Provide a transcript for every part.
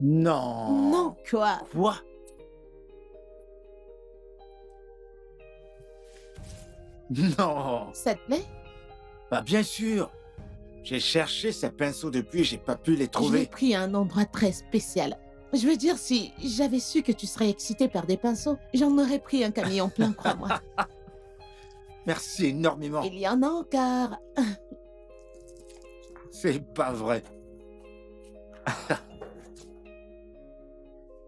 Non, Non. quoi? Quoi? Non. Ça te plaît? Bah bien sûr. J'ai cherché ces pinceaux depuis, j'ai pas pu les Je l'ai trouver. pris à un endroit très spécial. Je veux dire, si j'avais su que tu serais excité par des pinceaux, j'en aurais pris un camion plein, crois-moi. Merci énormément. Il y en a encore. C'est pas vrai.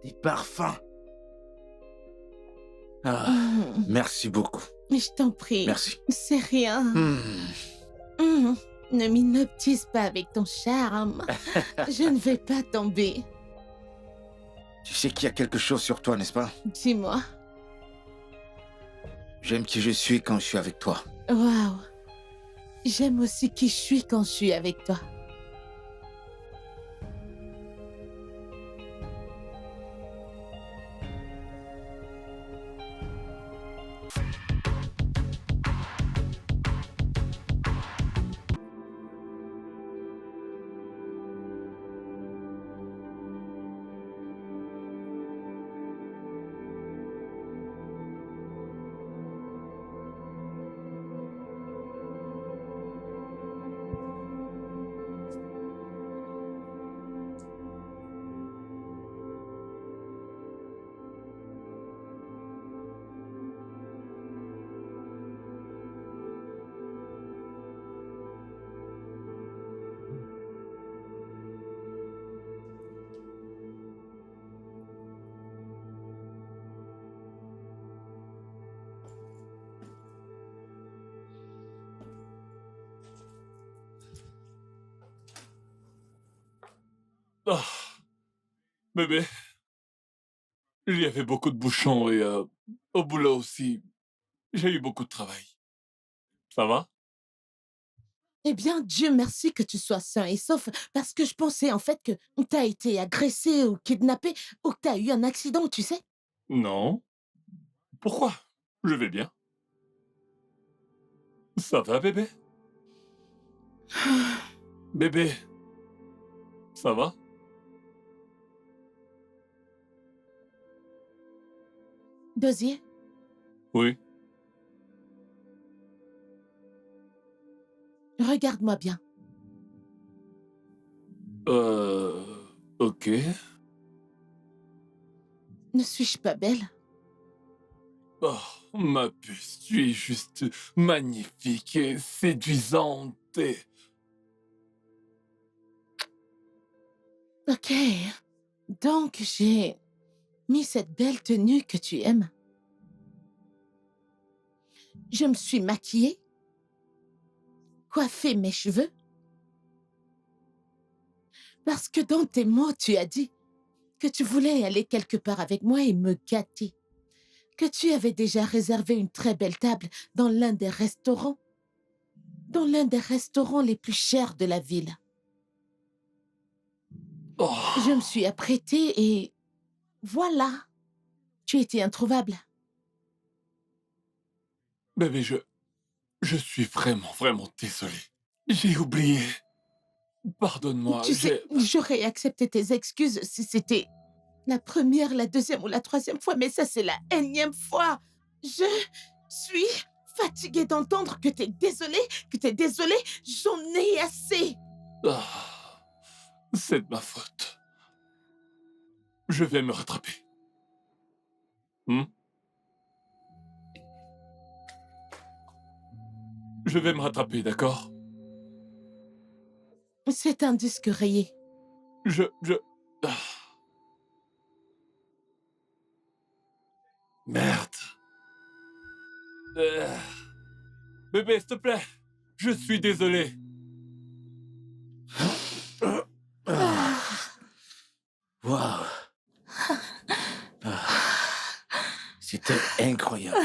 Des parfums. Ah, merci beaucoup. Je t'en prie. Merci. C'est rien. Hmm. Ne m'hypnotise pas avec ton charme. Je ne vais pas tomber. Tu sais qu'il y a quelque chose sur toi, n'est-ce pas? Dis-moi. J'aime qui je suis quand je suis avec toi. Waouh. J'aime aussi qui je suis quand je suis avec toi. Ah, bébé, il y avait beaucoup de bouchons et au boulot aussi, j'ai eu beaucoup de travail. Ça va? Eh bien, Dieu merci que tu sois sain et sauf, parce que je pensais en fait que t'as été agressé ou kidnappé ou que t'as eu un accident, tu sais. Non. Pourquoi? Je vais bien. Ça va, bébé? Bébé, ça va? Dosier, Oui. regarde-moi bien. Ok. Ne suis-je pas belle? Oh, ma puce, tu es juste magnifique et séduisante et... Ok. Donc, j'ai mis cette belle tenue que tu aimes. Je me suis maquillée, coiffé mes cheveux, parce que dans tes mots, tu as dit que tu voulais aller quelque part avec moi et me gâter, que tu avais déjà réservé une très belle table dans l'un des restaurants les plus chers de la ville. Je me Oh, suis apprêtée et voilà, tu étais introuvable. bébé, je suis vraiment, vraiment désolé. J'ai oublié. Pardonne-moi, Tu sais, j'ai... j'aurais accepté tes excuses si c'était la première, la deuxième ou la troisième fois, mais ça, c'est la énième fois. Je suis fatiguée d'entendre que t'es désolé, que t'es désolé. J'en ai assez. Ah, c'est de ma faute. Je vais me rattraper. Hmm? Je vais me rattraper, d'accord? C'est un disque rayé. Je... Ah, merde. Euh, Bébé, s'il te plaît. Je suis désolé. Ah, Ah, waouh. Ah, c'était incroyable.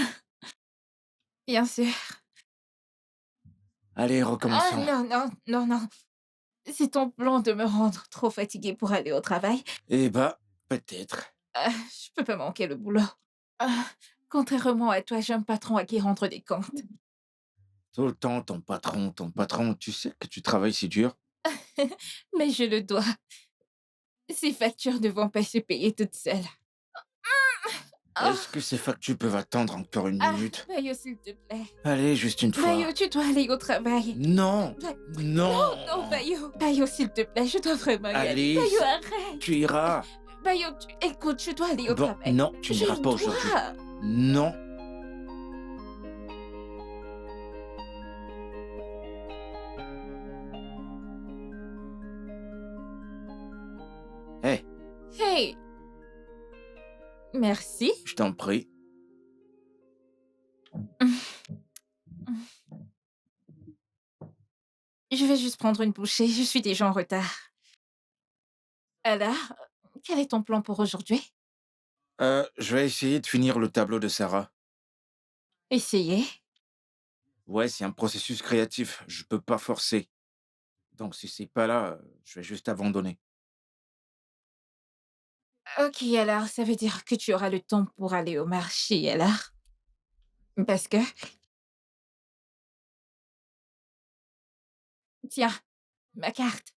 Bien sûr. Allez, Ah recommençons. non, non, non, non. C'est ton plan de me rendre trop fatiguée pour aller au travail. Eh bah, peut-être. Je peux pas manquer le boulot. Ah, contrairement à toi, j'ai un patron à qui rendre des comptes. Tout le temps, ton patron, tu sais que tu travailles si dur. Mais je le dois. Ces factures ne vont pas se payer toutes seules. Oh, Est-ce que ces factures peuvent attendre encore une ah, minute? Bayo, s'il te plaît. Allez, juste une Bayo, fois. tu dois aller au travail. Non, Ba- non. Non, Bayo. Bayo, s'il te plaît, je dois vraiment y aller. Alice, Bayo, arrête. tu iras. Bayo, écoute, je dois aller au Bon, travail. non, tu n'iras Je pas aujourd'hui. dois. Non. Hé, Hey. Merci. je t'en prie. Je vais juste prendre une bouchée, je suis déjà en retard. Alors, quel est ton plan pour aujourd'hui? Je vais essayer de finir le tableau de Sarah. Essayer. Ouais, c'est un processus créatif. Je peux pas forcer. Donc, si c'est pas là, je vais juste abandonner. Ok, alors ça veut dire que tu auras le temps pour aller au marché, alors? Parce que, tiens, ma carte.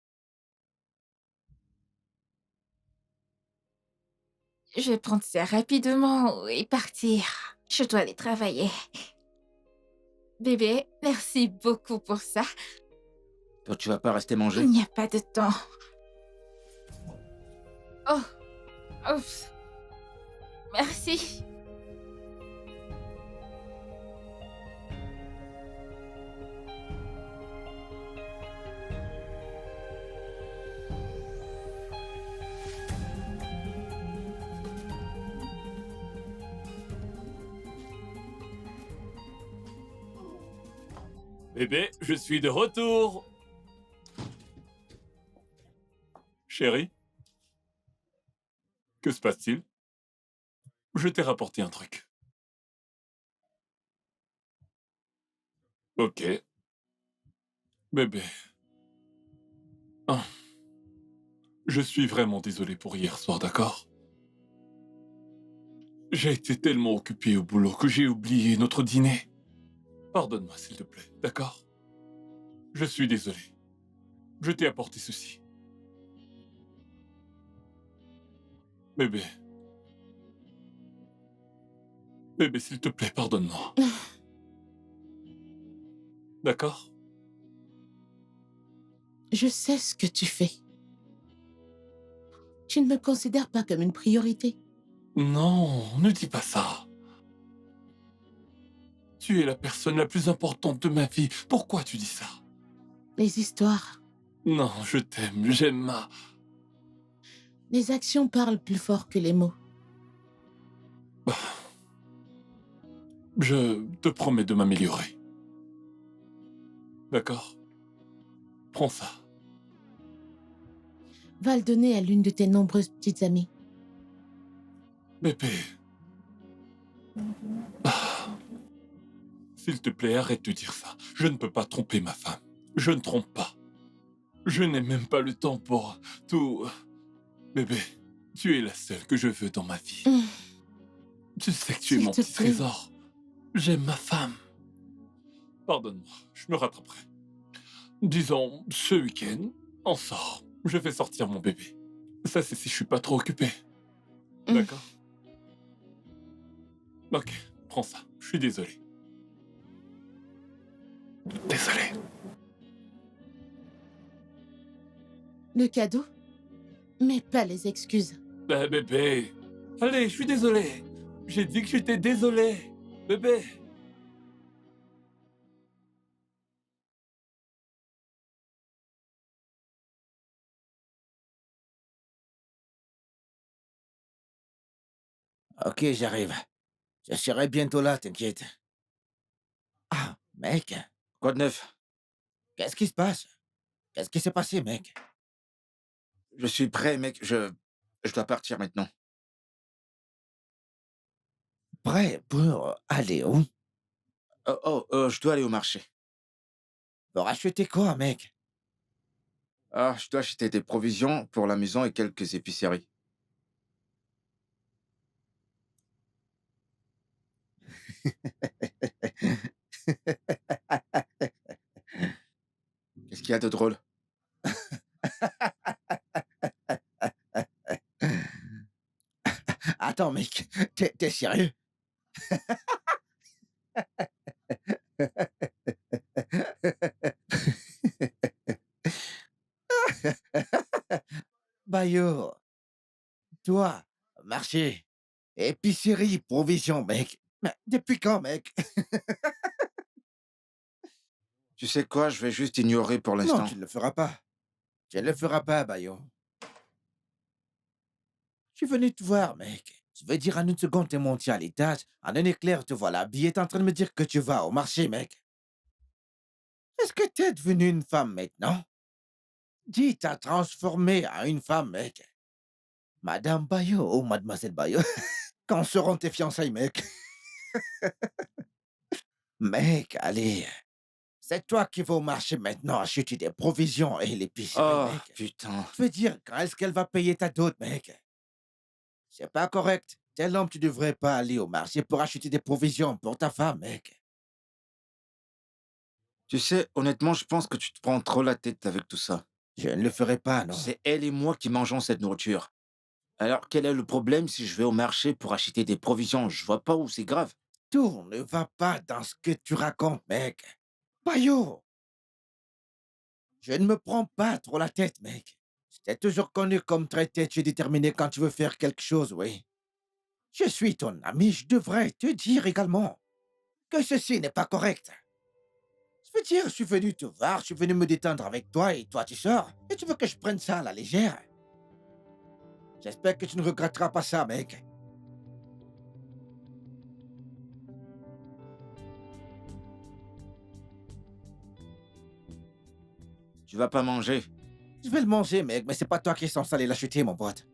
Je vais prendre ça rapidement et partir. Je dois aller travailler. Bébé, merci beaucoup pour ça. Toi, tu vas pas rester Il manger? n'y a pas de temps. Oh, oups. Merci. Bébé, je suis de retour. Chérie, que se passe-t-il? Je t'ai rapporté un truc. Ok. Bébé. Ah, je suis vraiment désolé pour hier soir, d'accord? J'ai été tellement occupé au boulot que j'ai oublié notre dîner. Pardonne-moi, s'il te plaît, d'accord? Je suis désolé. Je t'ai apporté ceci. Bébé. Bébé, s'il te plaît, pardonne-moi. D'accord? Je sais ce que tu fais. Tu ne me considères pas comme une priorité. Non, ne dis pas ça. Tu es la personne la plus importante de ma vie. Pourquoi tu dis ça? Les histoires, Non, je t'aime, j'aime ma... les actions parlent plus fort que les mots. Je te promets de m'améliorer. D'accord? Prends ça. Va le donner à l'une de tes nombreuses petites amies. Bébé. S'il te plaît, arrête de dire ça. Je ne peux pas tromper ma femme. Je ne trompe pas. Je n'ai même pas le temps pour tout... Bébé, tu es la seule que je veux dans ma vie. Hum, Tu sais que tu es S'il mon te petit plaît. trésor. J'aime ma femme. Pardonne-moi, je me rattraperai. Disons, ce week-end, on sort. Je fais sortir mon bébé. Ça, c'est si je suis pas trop occupé. Hum. D'accord? Ok, prends ça. Je suis désolé. Désolé. Le cadeau? Mais pas les excuses. Bah, bébé. Allez, je suis désolé. J'ai dit que j'étais désolé. Bébé. Ok, j'arrive. Je serai bientôt là, t'inquiète. Ah, mec, quoi de neuf? Qu'est-ce qui se passe? Qu'est-ce qui s'est passé, mec? Je suis prêt, mec. Je dois partir maintenant. Prêt pour aller où? Je dois aller au marché. Pour acheter quoi, mec? Ah, je dois acheter des provisions pour la maison et quelques épiceries. Qu'est-ce qu'il y a de drôle? Attends, mec, t'es sérieux? Bayo, toi, marché, épicerie, provision, mec. Mais depuis quand, mec? Tu sais quoi, je vais juste ignorer pour Non, l'instant. tu ne le feras pas. Tu ne le feras pas, Bayo. Je suis venu te voir, mec. Je veux dire, en une seconde, t'es monté à l'étage. En un éclair, te voilà habillé. T'es en train de me dire que tu vas au marché, mec. Est-ce que t'es devenue une femme maintenant? Dis, t'as transformé en une femme, mec. Madame Bayo, ou Mademoiselle Bayo. Quand seront tes fiançailles, mec? Mec, allez. C'est toi qui vas au marché maintenant acheter des provisions et l'épicerie, Oh, mec. putain. Je veux dire, quand est-ce qu'elle va payer ta dot, mec? C'est pas correct. Tel homme, tu devrais pas aller au marché pour acheter des provisions pour ta femme, mec. Tu sais, honnêtement, je pense que tu te prends trop la tête avec tout ça. Je ne le ferai pas, non. C'est elle et moi qui mangeons cette nourriture. Alors, quel est le problème si je vais au marché pour acheter des provisions? Je vois pas où c'est grave. Tout ne va pas dans ce que tu racontes, mec. Bayo, je ne me prends pas trop la tête, mec. Je t'ai toujours connu comme très têtu et déterminé quand tu veux faire quelque chose, oui. Je suis ton ami, je devrais te dire également que ceci n'est pas correct. Je veux dire, je suis venu te voir, je suis venu me détendre avec toi et toi tu sors. Et tu veux que je prenne ça à la légère? J'espère que tu ne regretteras pas ça, mec. Tu vas pas manger. Je vais le manger, mec, mais c'est pas toi qui es censé aller l'acheter, mon pote.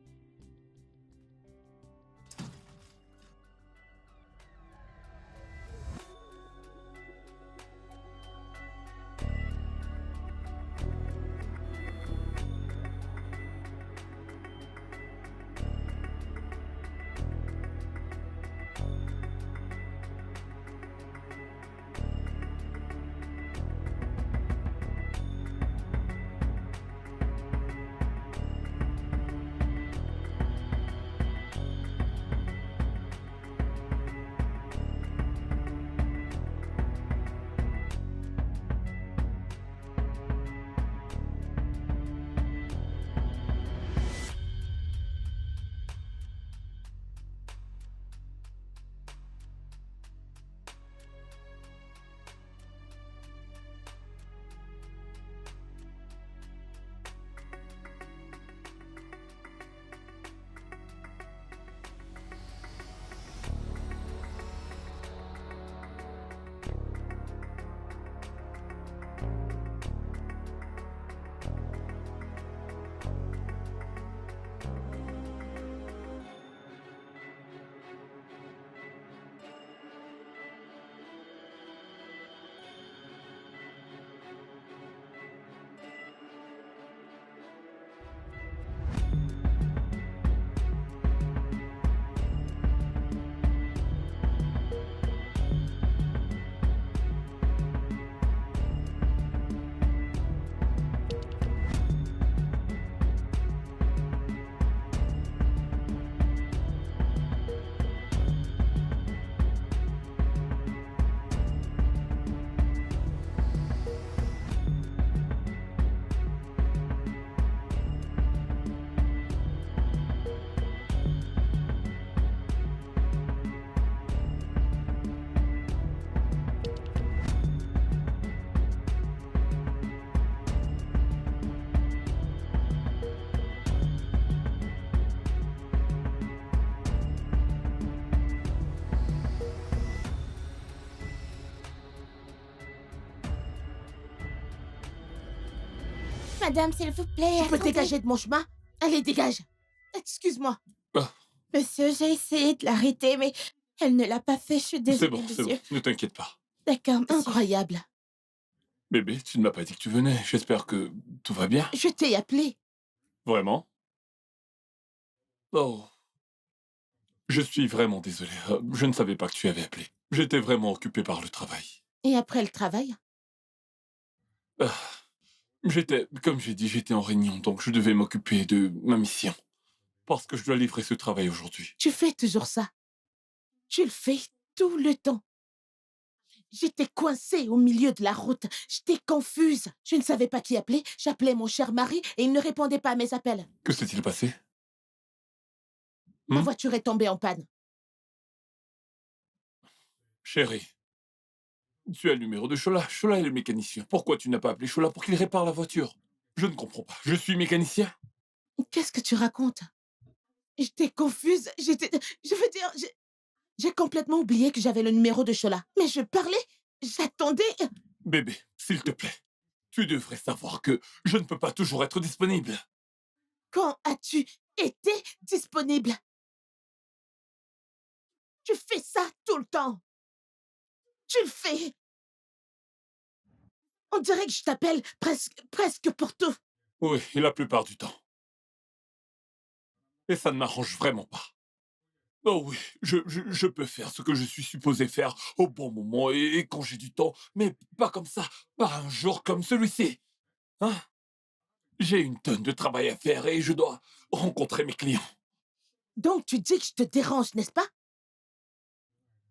Madame, s'il vous plaît. Tu peux dégager de mon chemin? Allez, dégage. Excuse-moi. Ah. Monsieur, j'ai essayé de l'arrêter, mais elle ne l'a pas fait. Je suis C'est désolée, bon, monsieur. c'est bon. Ne t'inquiète pas. D'accord, monsieur. Incroyable. Bébé, tu ne m'as pas dit que tu venais. J'espère que tout va bien. Je t'ai appelé. Vraiment? Oh. Je suis vraiment désolé. Je ne savais pas que tu avais appelé. J'étais vraiment occupé par le travail. Et après le travail? Ah. Comme j'ai dit, j'étais en réunion, donc je devais m'occuper de ma mission. parce que je dois livrer ce travail aujourd'hui. Tu fais toujours ça. Tu le fais tout le temps. J'étais coincée au milieu de la route. J'étais confuse. Je ne savais pas qui appeler. J'appelais mon cher mari et il ne répondait pas à mes appels. Que s'est-il passé? Ma Hmm? voiture est tombée en panne. Chérie, tu as le numéro de Chola. Chola est le mécanicien. Pourquoi tu n'as pas appelé Chola pour qu'il répare la voiture? Je ne comprends pas. Je suis mécanicien. Qu'est-ce que tu racontes? J'étais confuse. Je veux dire, j'ai complètement oublié que j'avais le numéro de Chola. Mais je parlais, j'attendais. Bébé, s'il te plaît, tu devrais savoir que je ne peux pas toujours être disponible. Quand as-tu été disponible? Tu fais ça tout le temps. Tu le fais. On dirait que je t'appelle presque pour tout. Oui, et la plupart du temps. Et ça ne m'arrange vraiment pas. Oh oui, je peux faire ce que je suis supposé faire au bon moment et quand j'ai du temps, mais pas comme ça, pas un jour comme celui-ci. Hein? J'ai une tonne de travail à faire et je dois rencontrer mes clients. Donc tu dis que je te dérange, n'est-ce pas?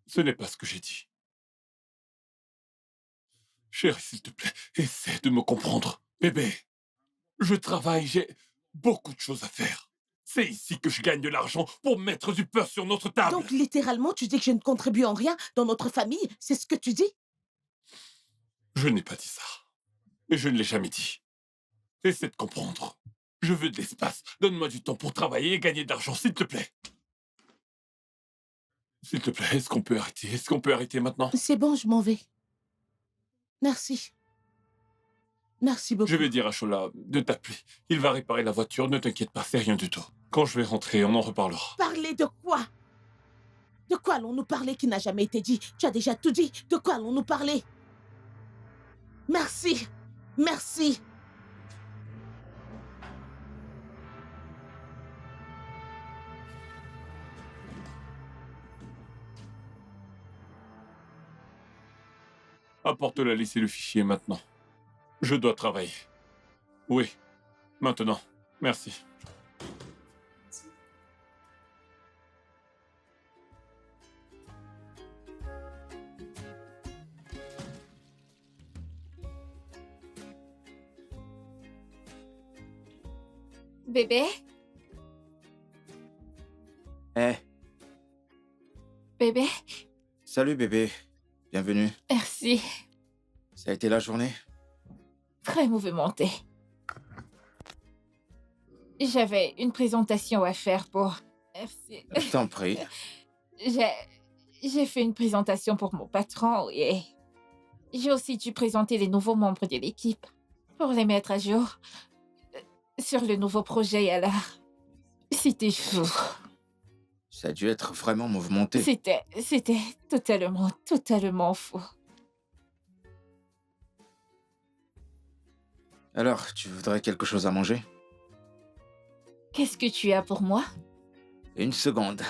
Ce n'est pas ce que j'ai dit. Chérie, s'il te plaît, essaie de me comprendre. Bébé, je travaille, j'ai beaucoup de choses à faire. C'est ici que je gagne de l'argent pour mettre du beurre sur notre table. Donc littéralement, tu dis que je ne contribue en rien dans notre famille? C'est ce que tu dis? Je n'ai pas dit ça. Et je ne l'ai jamais dit. Essaie de comprendre. Je veux de l'espace. Donne-moi du temps pour travailler et gagner de l'argent, s'il te plaît. S'il te plaît, est-ce qu'on peut arrêter? Est-ce qu'on peut arrêter maintenant? C'est bon, je m'en vais. Merci. Merci beaucoup. Je vais dire à Chola de t'appeler. Il va réparer la voiture, ne t'inquiète pas, c'est rien du tout. Quand je vais rentrer, on en reparlera. Parler de quoi? De quoi allons-nous parler qui n'a jamais été dit? Tu as déjà tout dit. De quoi allons-nous parler? Merci. Merci. Apporte la liste et le fichier maintenant. Je dois travailler. Oui, maintenant. Merci. Bébé? Eh, Bébé? salut bébé. Bienvenue. Merci. Ça a été la journée? Très mouvementé. J'avais une présentation à faire pour... Merci. Je t'en prie. J'ai fait une présentation pour mon patron et j'ai aussi dû présenter les nouveaux membres de l'équipe pour les mettre à jour sur le nouveau projet. Alors, c'était fou. Ça a dû être vraiment mouvementé. C'était totalement fou. Alors, tu voudrais quelque chose à manger? Qu'est-ce que tu as pour moi? Une seconde.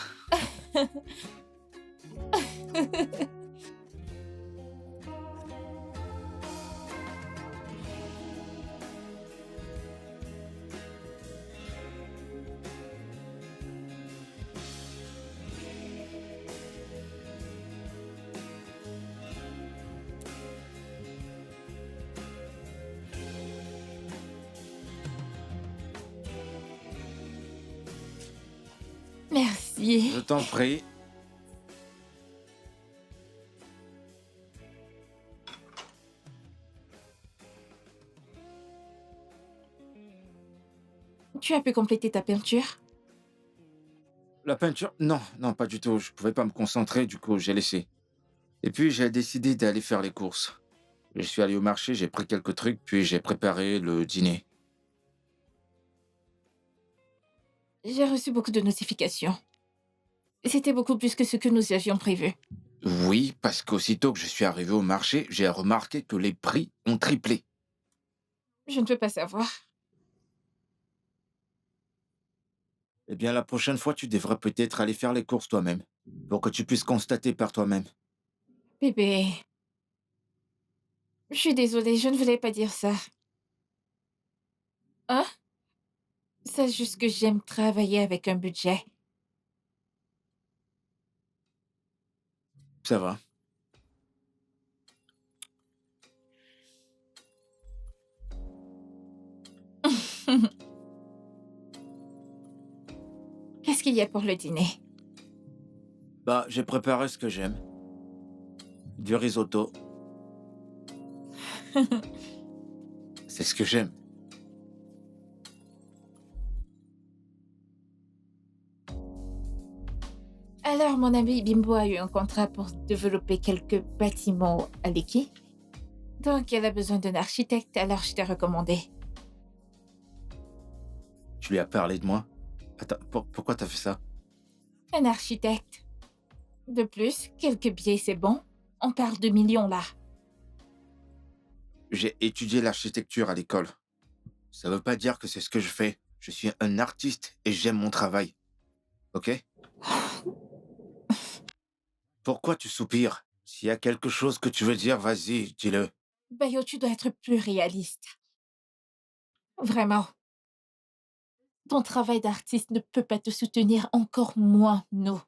Merci. Je t'en prie. Tu as pu compléter ta peinture? La peinture? Non, non, pas du tout. Je pouvais pas me concentrer, du coup, j'ai laissé. Et puis, j'ai décidé d'aller faire les courses. Je suis allé au marché, j'ai pris quelques trucs, puis j'ai préparé le dîner. J'ai reçu beaucoup de notifications. C'était beaucoup plus que ce que nous avions prévu. Oui, parce qu'aussitôt que je suis arrivé au marché, j'ai remarqué que les prix ont triplé. Je ne peux pas savoir. Eh bien, la prochaine fois, tu devrais peut-être aller faire les courses toi-même, pour que tu puisses constater par toi-même. Bébé. Je suis désolée, je ne voulais pas dire ça. Hein? C'est juste que j'aime travailler avec un budget. Ça va. Qu'est-ce qu'il y a pour le dîner? Bah, j'ai préparé ce que j'aime. Du risotto. C'est ce que j'aime. Alors, mon ami Bimbo a eu un contrat pour développer quelques bâtiments à Lekki. Donc, elle a besoin d'un architecte, alors je t'ai recommandé. Tu lui as parlé de moi? Attends, pourquoi t'as fait ça? Un architecte. De plus, quelques billets, c'est bon. On parle de millions là. J'ai étudié l'architecture à l'école. Ça veut pas dire que c'est ce que je fais. Je suis un artiste et j'aime mon travail. Ok? Pourquoi tu soupires? S'il y a quelque chose que tu veux dire, vas-y, dis-le. Bayo, tu dois être plus réaliste. Vraiment. Ton travail d'artiste ne peut pas te soutenir, encore moins nous.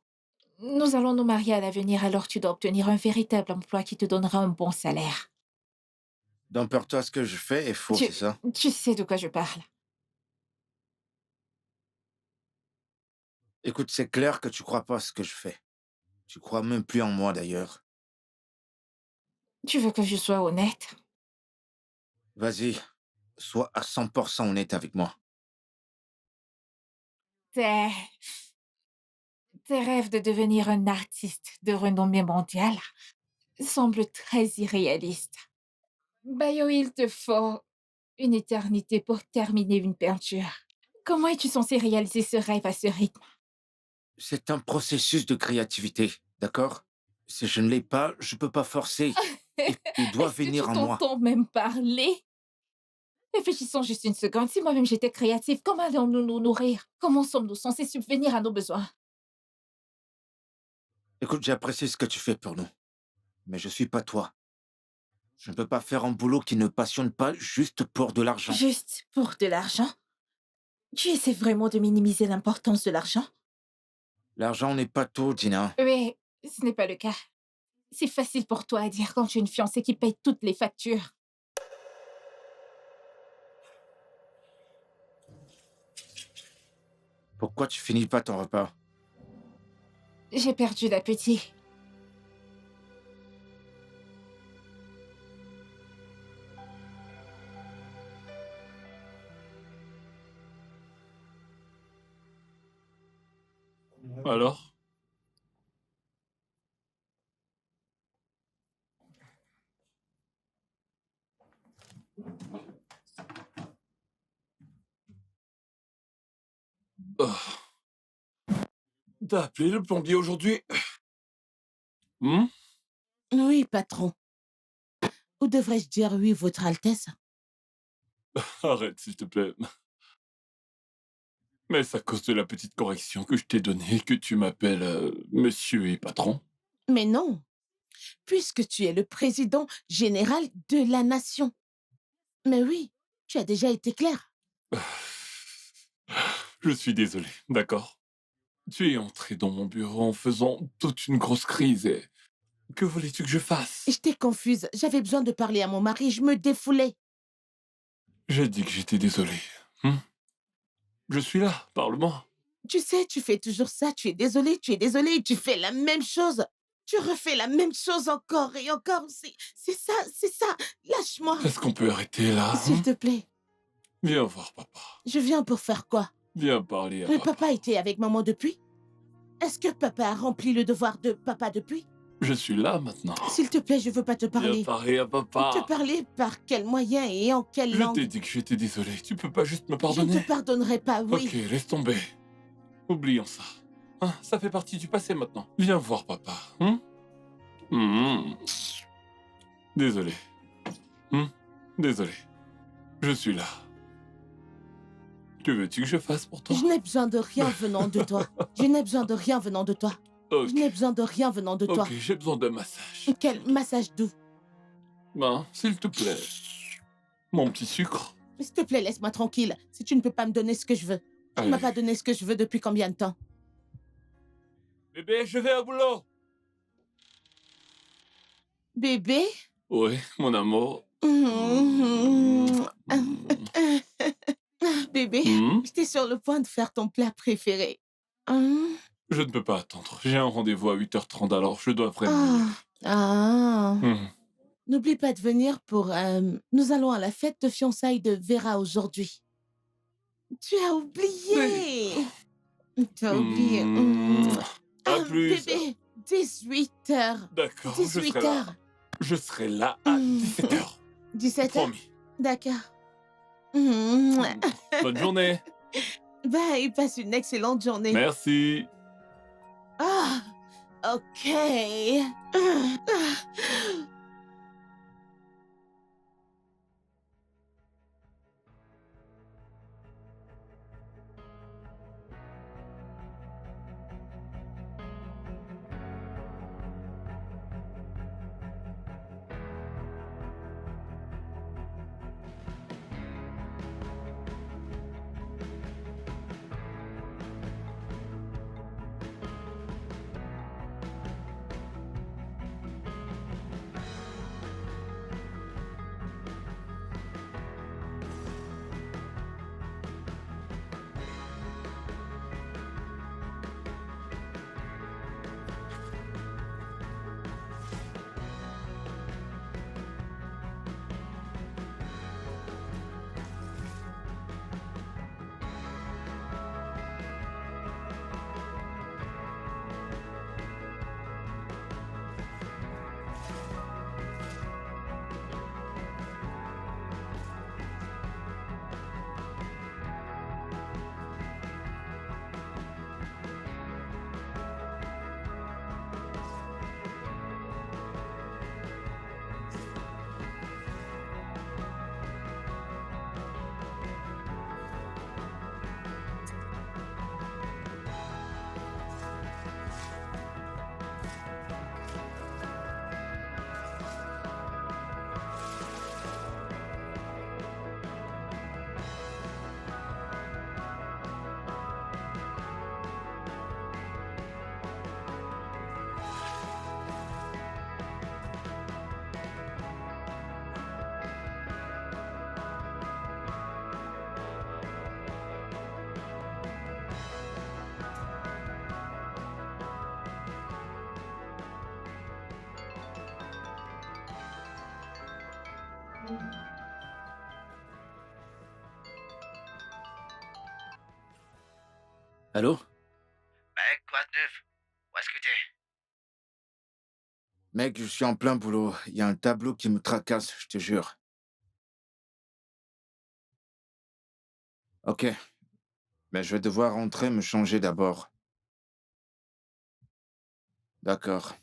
Nous allons nous marier à l'avenir, alors tu dois obtenir un véritable emploi qui te donnera un bon salaire. Donc pour toi, ce que je fais est faux, c'est ça? Tu sais de quoi je parle. Écoute, c'est clair que tu crois pas à ce que je fais. Tu crois même plus en moi, d'ailleurs. Tu veux que je sois honnête? Vas-y, sois à 100% honnête avec moi. Tes... Tes rêves de devenir un artiste de renommée mondiale semblent très irréalistes. Bayo, il te faut une éternité pour terminer une peinture. Comment es-tu censé réaliser ce rêve à ce rythme? C'est un processus de créativité, d'accord? Si je ne l'ai pas, je peux pas forcer. Il doit Est-ce que venir tu en moi. t'entends même parler? Réfléchissons juste une seconde. Si moi-même j'étais créative, comment allons-nous nous nourrir? Comment sommes-nous censés subvenir à nos besoins? Écoute, j'apprécie ce que tu fais pour nous. Mais je suis pas toi. Je ne peux pas faire un boulot qui ne passionne pas juste pour de l'argent. Juste pour de l'argent? Tu essaies vraiment de minimiser l'importance de l'argent? L'argent n'est pas tout, Dina. Oui, ce n'est pas le cas. C'est facile pour toi à dire quand tu es une fiancée qui paye toutes les factures. Pourquoi tu finis pas ton repas? J'ai perdu l'appétit. Alors? Oh. T'as appelé le plombier aujourd'hui? Hmm? Oui, patron. Ou devrais-je dire oui, Votre Altesse? Arrête, s'il te plaît. Mais c'est à cause de la petite correction que je t'ai donnée que tu m'appelles monsieur et patron. Mais non, puisque tu es le président général de la nation. Mais oui, tu as déjà été clair. Je suis désolé, d'accord? Tu es entré dans mon bureau en faisant toute une grosse crise et... Que voulais-tu que je fasse? J'étais confuse. J'avais besoin de parler à mon mari. Je me défoulais. J'ai dit que j'étais désolé. Hmm? Je suis là, parle-moi. Tu sais, tu fais toujours ça. Tu es désolé, et tu fais la même chose. Tu refais la même chose encore et encore. C'est ça, c'est ça. Lâche-moi. Est-ce qu'on peut arrêter là? S'il te plaît. Viens voir papa. Je viens pour faire quoi? Viens parler à Mais papa. papa était avec maman depuis? Est-ce que papa a rempli le devoir de papa depuis? Je suis là maintenant. S'il te plaît, je veux pas te Viens parler. parler à papa. Te parler par quel moyen et en quelle Je langue? t'ai dit que j'étais désolé. Tu peux pas juste me Je ne pardonner? te pardonnerai pas, oui. Ok, laisse tomber. Oublions ça. Hein, ça fait partie du passé maintenant. Viens voir papa. Désolé. Désolé. Je suis là. Que veux-tu que je fasse pour toi? Je n'ai besoin de rien venant de toi. Je n'ai besoin de rien venant de toi. Ok, Je n'ai besoin de rien venant de toi. ok, j'ai besoin d'un massage. Quel massage doux. Ben, s'il te plaît. Mon petit sucre. S'il te plaît, laisse-moi tranquille. Si tu ne peux pas me donner ce que je veux. Tu ne m'as pas donné ce que je veux depuis combien de temps? Bébé, je vais au boulot. Bébé? Oui, mon amour. Bébé, Hmm? j'étais sur le point de faire ton plat préféré. Hum, Je ne peux pas attendre. J'ai un rendez-vous à 8h30, alors je dois vraiment y Ah, aller. ah. Hmm. N'oublie pas de venir pour... nous allons à la fête de fiançailles de Vera aujourd'hui. Tu as Mais- oublié. Tu as oublié. Hmm. À plus. Bébé, 18h. D'accord, je serai 18 là. heures. Je serai là à 17h. 17h? Promis. D'accord. Bonne journée. Bye, passe une excellente journée. Merci. Ah, ok. Allô? Mec, quoi de neuf? Où est-ce que t'es? Mec, je suis en plein boulot. Il y a un tableau qui me tracasse, je te jure. Ok, mais je vais devoir rentrer me changer d'abord. D'accord.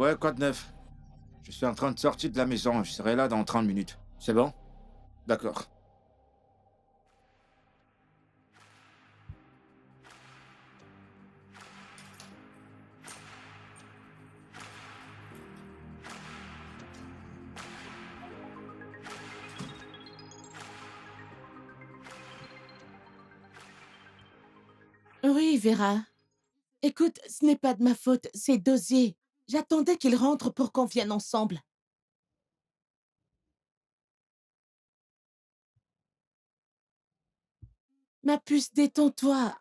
Ouais, quoi de neuf? Je suis en train de sortir de la maison. Je serai là dans 30 minutes. C'est bon? D'accord. Oui, Vera. Écoute, ce n'est pas de ma faute, c'est Dosier. J'attendais qu'il rentre pour qu'on vienne ensemble. Ma puce, détends-toi.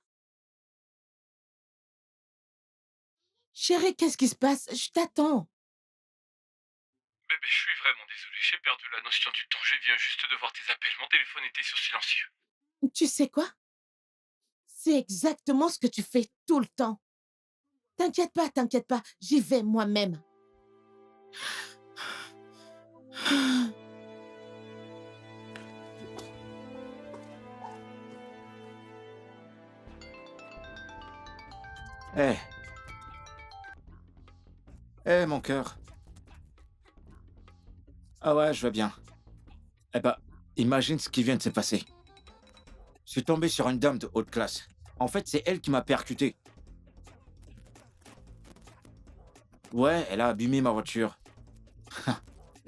Chérie, qu'est-ce qui se passe? Je t'attends. Bébé, je suis vraiment désolé, j'ai perdu la notion du temps. Je viens juste de voir tes appels. Mon téléphone était sur silencieux. Tu sais quoi? C'est exactement ce que tu fais tout le temps. T'inquiète pas, j'y vais moi-même. Eh, eh, mon cœur. Ah ouais, je vais bien. Eh ben, imagine ce qui vient de se passer. Je suis tombé sur une dame de haute classe. En fait, c'est elle qui m'a percuté. Ouais, elle a abîmé ma voiture.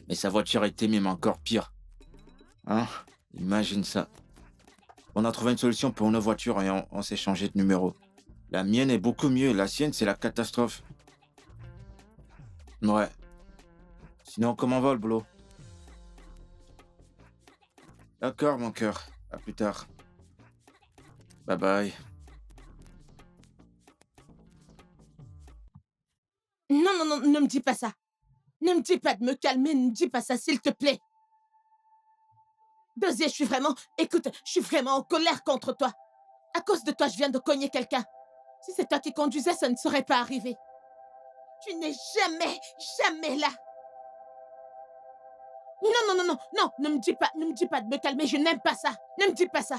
Mais sa voiture était même encore pire. Hein? Imagine ça. On a trouvé une solution pour nos voitures et on s'est changé de numéro. La mienne est beaucoup mieux, la sienne, c'est la catastrophe. Ouais. Sinon, comment va le boulot? D'accord, mon cœur. À plus tard. Bye bye. Non, non, non, ne me dis pas ça. Ne me dis pas de me calmer, ne me dis pas ça, s'il te plaît. Dosier, écoute, je suis vraiment en colère contre toi. À cause de toi, je viens de cogner quelqu'un. Si c'est toi qui conduisais, ça ne serait pas arrivé. Tu n'es jamais là. Non, non, non, non, non, ne me dis pas de me calmer, je n'aime pas ça. Ne me dis pas ça.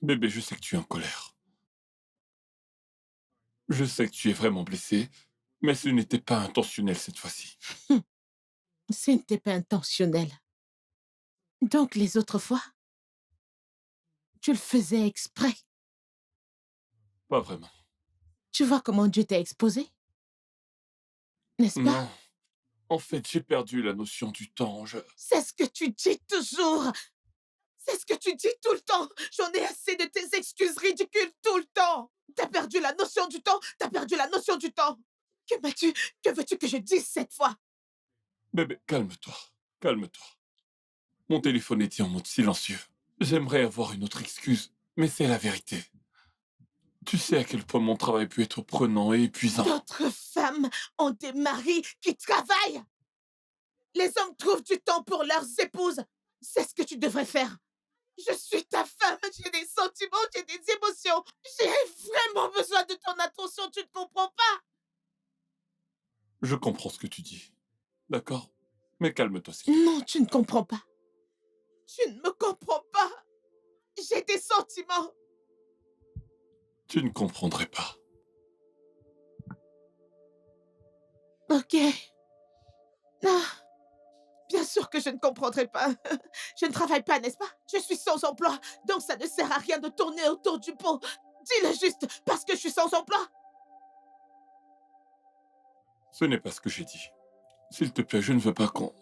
Bébé, je sais que tu es en colère. Je sais que tu es vraiment blessé, mais ce n'était pas intentionnel cette fois-ci. Ce n'était pas intentionnel. Donc les autres fois, tu le faisais exprès. Pas vraiment. Tu vois comment Dieu t'a exposé? N'est-ce pas? Non. En fait, j'ai perdu la notion du temps. C'est ce que tu dis toujours. C'est ce que tu dis tout le temps. J'en ai assez de tes excuses ridicules tout le temps. T'as perdu la notion du temps. T'as perdu la notion du temps. Que m'as-tu? Que veux-tu que je dise cette fois? Bébé, calme-toi. Calme-toi. Mon téléphone était en mode silencieux. J'aimerais avoir une autre excuse, mais c'est la vérité. Tu sais à quel point mon travail peut être prenant et épuisant. D'autres femmes ont des maris qui travaillent. Les hommes trouvent du temps pour leurs épouses. C'est ce que tu devrais faire. Je suis ta femme, j'ai des sentiments, j'ai des émotions. J'ai vraiment besoin de ton attention, tu ne comprends pas? Je comprends ce que tu dis. D'accord? Mais calme-toi, s'il te plaît. Non, tu ne comprends pas. Tu ne me comprends pas. J'ai des sentiments. Tu ne comprendrais pas. Ok. Ah, bien sûr que je ne comprendrai pas. Je ne travaille pas, n'est-ce pas? Je suis sans emploi, donc ça ne sert à rien de tourner autour du pot. Dis-le juste, parce que je suis sans emploi. Ce n'est pas ce que j'ai dit. S'il te plaît, je ne veux pas qu'on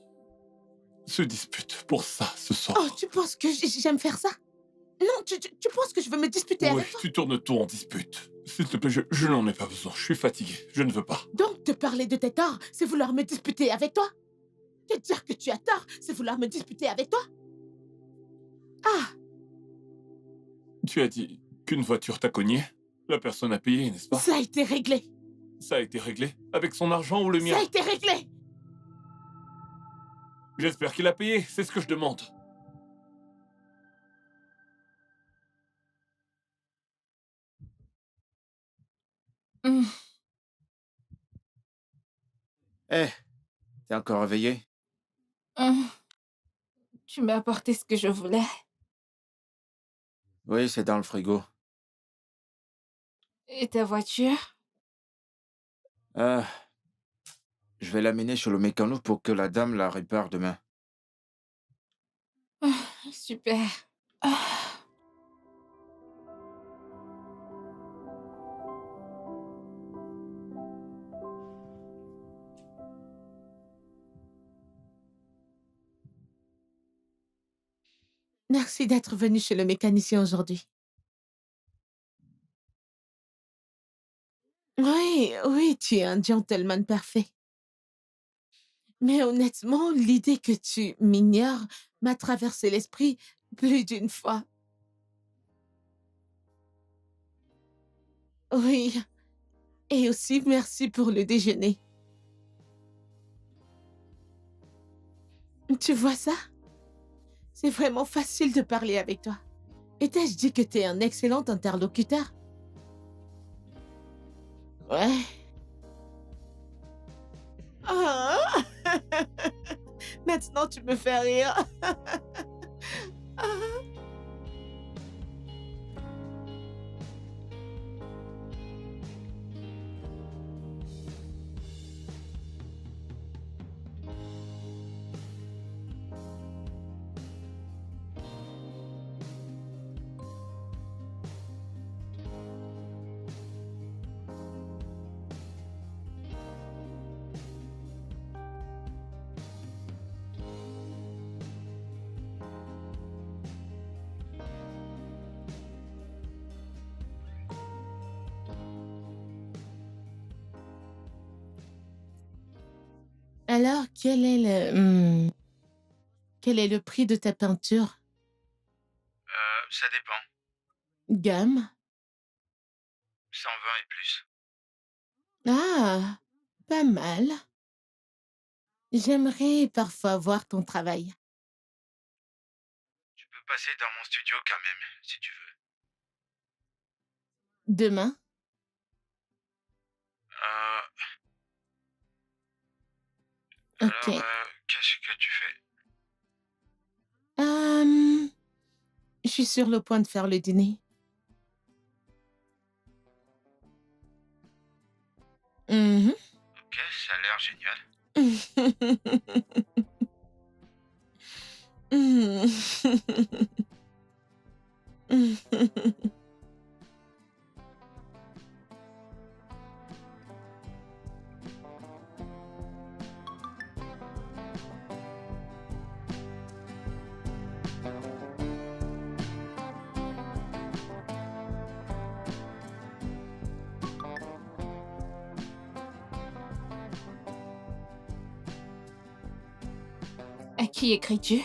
se dispute pour ça ce soir. Oh, tu penses que j'aime faire ça? Non, tu penses que je veux me disputer Oui, avec toi? tu tournes tout en dispute. S'il te plaît, je n'en ai pas besoin. Je suis fatigué. Je ne veux pas. Donc, te parler de tes torts, c'est vouloir me disputer avec toi? Te dire que tu as tort, c'est vouloir me disputer avec toi? Ah, Tu as dit qu'une voiture t'a cogné. La personne a payé, n'est-ce pas? ça a été réglé. Ça a été réglé. Avec son argent ou le mien? Ça a été réglé. J'espère qu'il a payé. C'est ce que je demande. Hum, Eh, t'es encore réveillé? Hum, Tu m'as apporté ce que je voulais. Oui, c'est dans le frigo. Et ta voiture? Ah, je vais l'amener chez le mécano pour que la dame la répare demain. Super. Ah, Merci d'être venu chez le mécanicien aujourd'hui. Oui, oui, tu es un gentleman parfait. Mais honnêtement, l'idée que tu m'ignores m'a traversé l'esprit plus d'une fois. Oui, et aussi merci pour le déjeuner. Tu vois ça? C'est vraiment facile de parler avec toi. Et t'ai-je dit que t'es un excellent interlocuteur? Ouais. Ah! Maintenant, tu me fais rire. Alors, quel est le prix de ta peinture? Ça dépend. Gamme? 120 et plus. Ah, pas mal. J'aimerais parfois voir ton travail. Tu peux passer dans mon studio quand même, si tu veux. Demain? Euh, Ok. qu'est-ce que tu fais? Euh, je suis sur le point de faire le dîner. Mhm. Ok, ça a l'air génial. à qui écris-tu?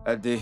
AD,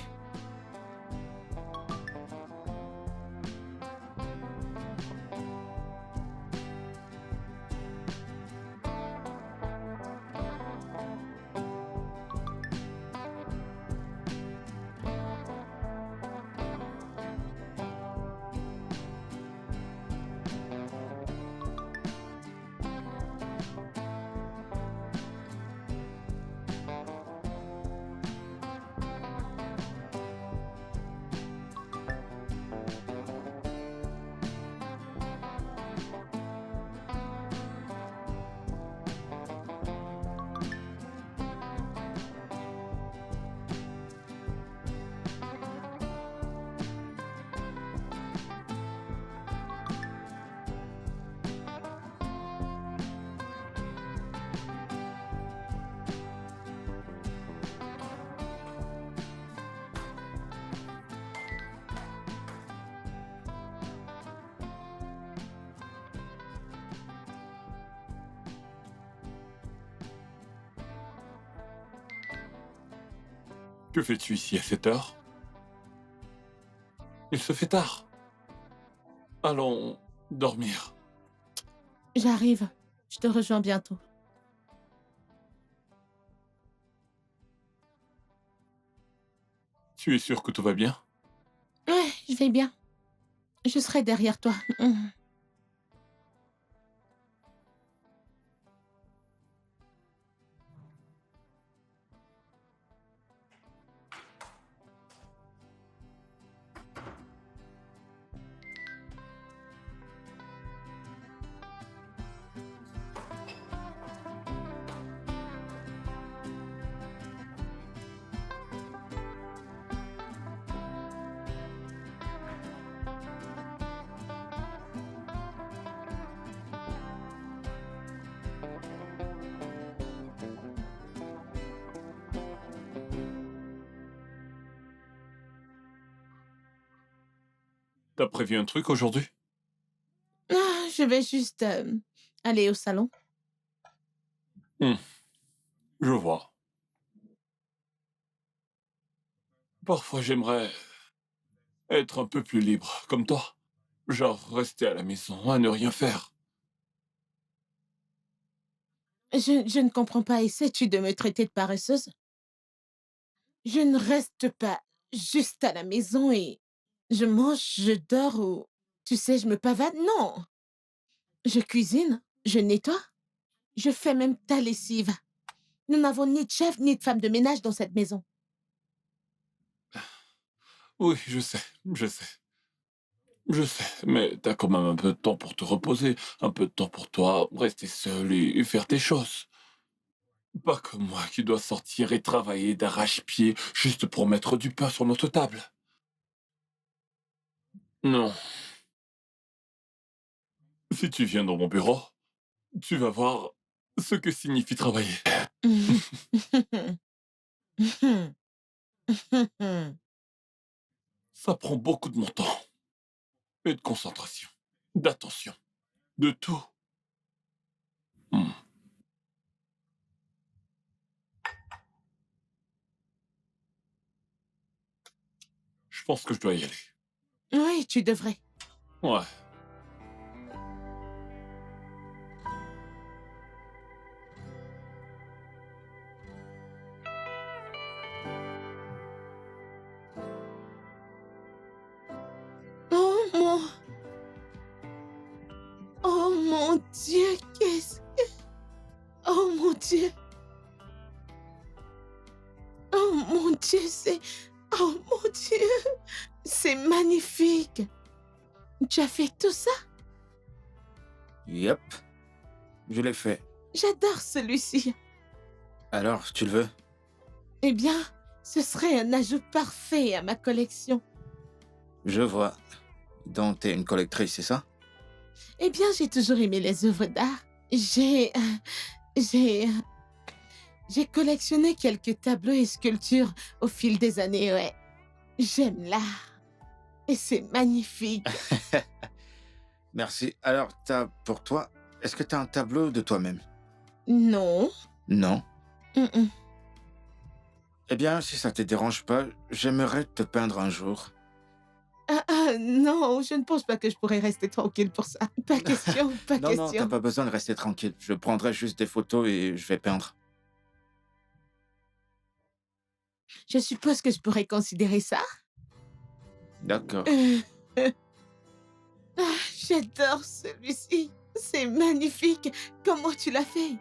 Que fais-tu ici à cette heure? Il se fait tard. Allons dormir. J'arrive. Je te rejoins bientôt. Tu es sûr que tout va bien? Ouais, je vais bien. Je serai derrière toi. T'as prévu un truc aujourd'hui? Ah, je vais juste aller au salon. Hmm, je vois. Parfois, j'aimerais être un peu plus libre, comme toi. Genre, rester à la maison, à ne rien faire. Je ne comprends pas. Essaies-tu de me traiter de paresseuse? Je ne reste pas juste à la maison et je mange, je dors ou, tu sais, je me pavane. Non, je cuisine, je nettoie, je fais même ta lessive. Nous n'avons ni de chef ni de femme de ménage dans cette maison. Oui, je sais. Je sais, mais t'as quand même un peu de temps pour te reposer, un peu de temps pour toi, rester seul et faire tes choses. Pas comme moi qui dois sortir et travailler d'arrache-pied juste pour mettre du pain sur notre table. Non, si tu viens dans mon bureau, tu vas voir ce que signifie travailler. Ça prend beaucoup de mon temps et de concentration, d'attention, de tout. Hmm, je pense que je dois y aller. Oui, tu devrais. Ouais. Oh mon... Oh mon Dieu, qu'est-ce... Oh mon Dieu. Oh mon Dieu, c'est... Oh mon Dieu. C'est magnifique. Tu as fait tout ça? Yep, je l'ai fait. J'adore celui-ci. Alors, tu le veux? Eh bien, ce serait un ajout parfait à ma collection. Je vois. Donc, t'es une collectrice, c'est ça? Eh bien, j'ai toujours aimé les œuvres d'art. J'ai... J'ai collectionné quelques tableaux et sculptures au fil des années, ouais. J'aime l'art. Et c'est magnifique. Merci. Alors, pour toi, est-ce que t'as un tableau de toi-même? Non. Non. Mm-mm. Eh bien, si ça te dérange pas, j'aimerais te peindre un jour. Non, je ne pense pas que je pourrais rester tranquille pour ça. Pas question, pas Non, non, t'as question. pas besoin de rester tranquille. Je prendrai juste des photos et je vais peindre. Je suppose que je pourrais considérer ça. D'accord. Euh, J'adore celui-ci. C'est magnifique. Comment tu l'as fait?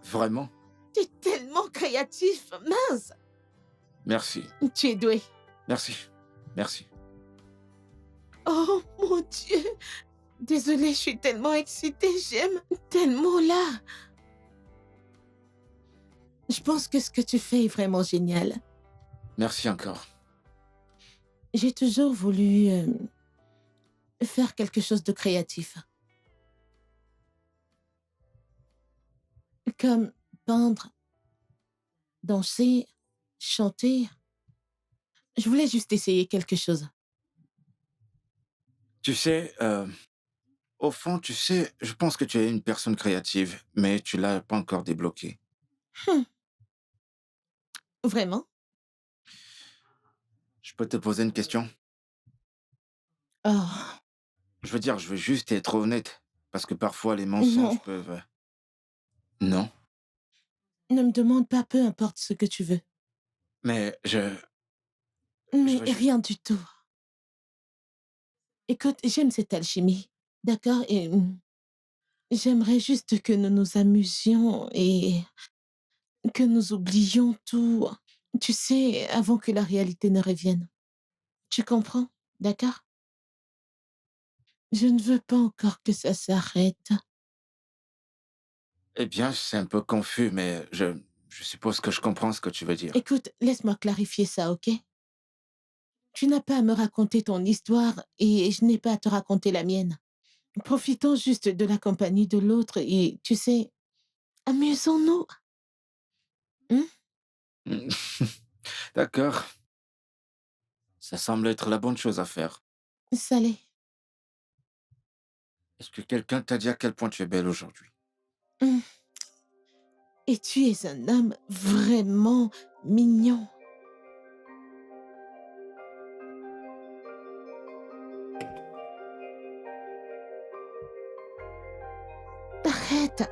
Vraiment? Tu es tellement créatif. Mince. Merci. Tu es doué. Merci. Merci. Oh mon Dieu. Désolée, je suis tellement excitée. J'aime tellement là. Je pense que ce que tu fais est vraiment génial. Merci encore. J'ai toujours voulu faire quelque chose de créatif. Comme peindre, danser, chanter. Je voulais juste essayer quelque chose. Tu sais, au fond, tu sais, je pense que tu es une personne créative, mais tu l'as pas encore débloquée. Hum, vraiment? Je peux te poser une question? Oh, Je veux dire, je veux juste être honnête, parce que parfois les non. mensonges peuvent... Non, Ne me demande pas, peu importe ce que tu veux. mais je Mais veux juste... rien du tout. Écoute, j'aime cette alchimie. D'accord? Et j'aimerais juste que nous nous amusions et que nous oublions tout. Tu sais, avant que la réalité ne revienne. Tu comprends? D'accord? Je ne veux pas encore que ça s'arrête. Eh bien, c'est un peu confus, mais je suppose que je comprends ce que tu veux dire. Écoute, laisse-moi clarifier ça, ok? Tu n'as pas à me raconter ton histoire et je n'ai pas à te raconter la mienne. Profitons juste de la compagnie de l'autre et, tu sais, amusons-nous. Hein? D'accord, ça semble être la bonne chose à faire. Salé. Est-ce que quelqu'un t'a dit à quel point tu es belle aujourd'hui? Hum. Et tu es un homme vraiment mignon. Arrête.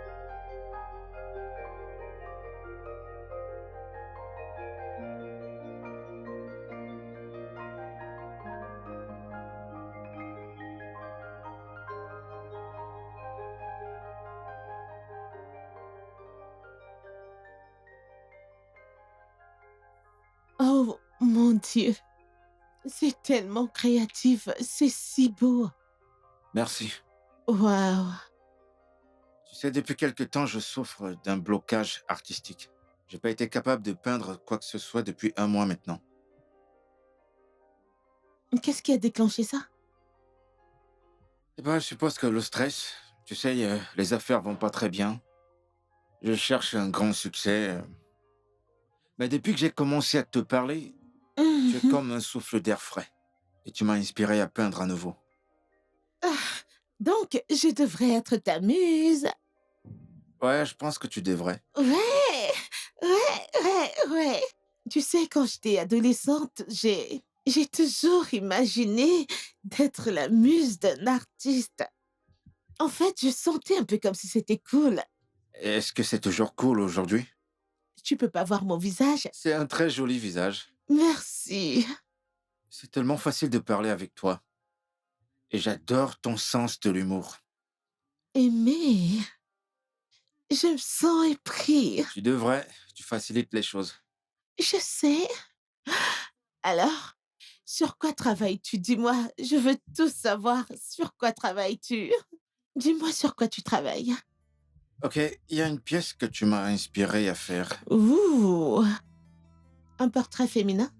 Oh mon Dieu, c'est tellement créatif, c'est si beau. Merci. Waouh. Tu sais, depuis quelque temps, je souffre d'un blocage artistique. J'ai pas été capable de peindre quoi que ce soit depuis un mois maintenant. Qu'est-ce qui a déclenché ça? Eh ben, je suppose que le stress, tu sais, les affaires vont pas très bien. Je cherche un grand succès. Mais depuis que j'ai commencé à te parler, tu es Mhm. comme un souffle d'air frais. Et tu m'as inspiré à peindre à nouveau. Ah, donc, je devrais être ta muse. Ouais, je pense que tu devrais. Ouais, ouais. Tu sais, quand j'étais adolescente, j'ai toujours imaginé d'être la muse d'un artiste. En fait, je sentais un peu comme si c'était cool. Est-ce que c'est toujours cool aujourd'hui? Tu peux pas voir mon visage? C'est un très joli visage. Merci. C'est tellement facile de parler avec toi. Et j'adore ton sens de l'humour. Aimé, je me sens épris. Tu devrais, tu facilites les choses. Je sais. Alors, sur quoi travailles-tu? Dis-moi, je veux tout savoir. Sur quoi travailles-tu? Dis-moi sur quoi tu travailles. Ok, il y a une pièce que tu m'as inspiré à faire. Ouh, un portrait féminin?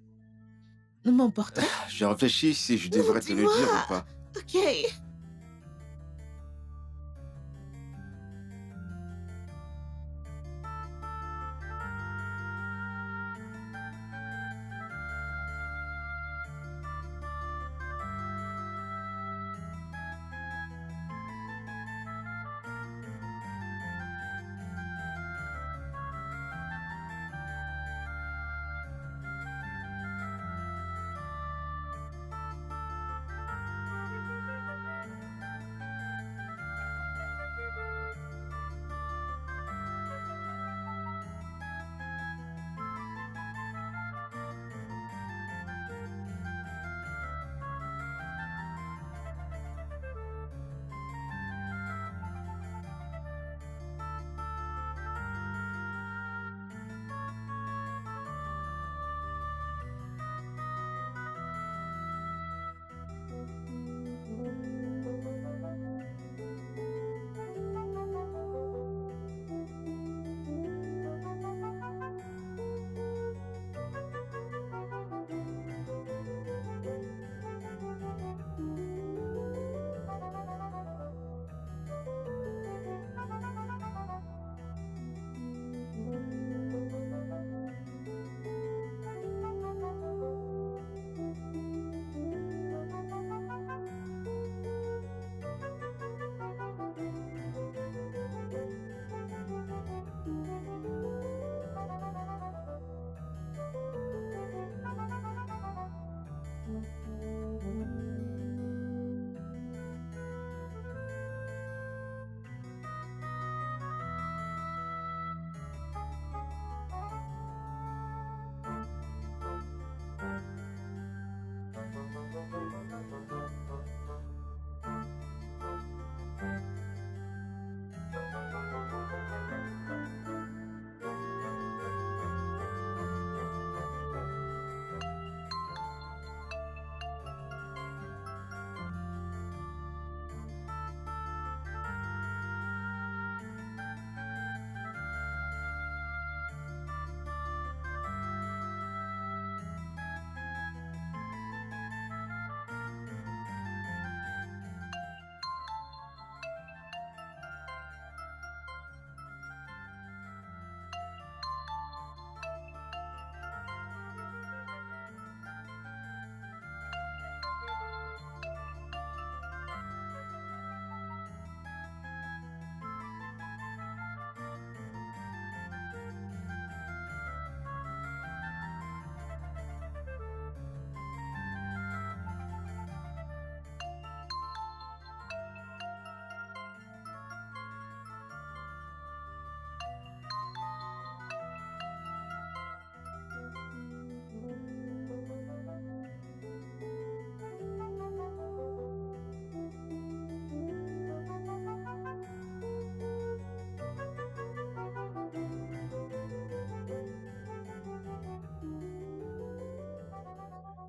Mon portrait? Je réfléchis si je Non, devrais te le dis-moi. dire ou pas. Ok.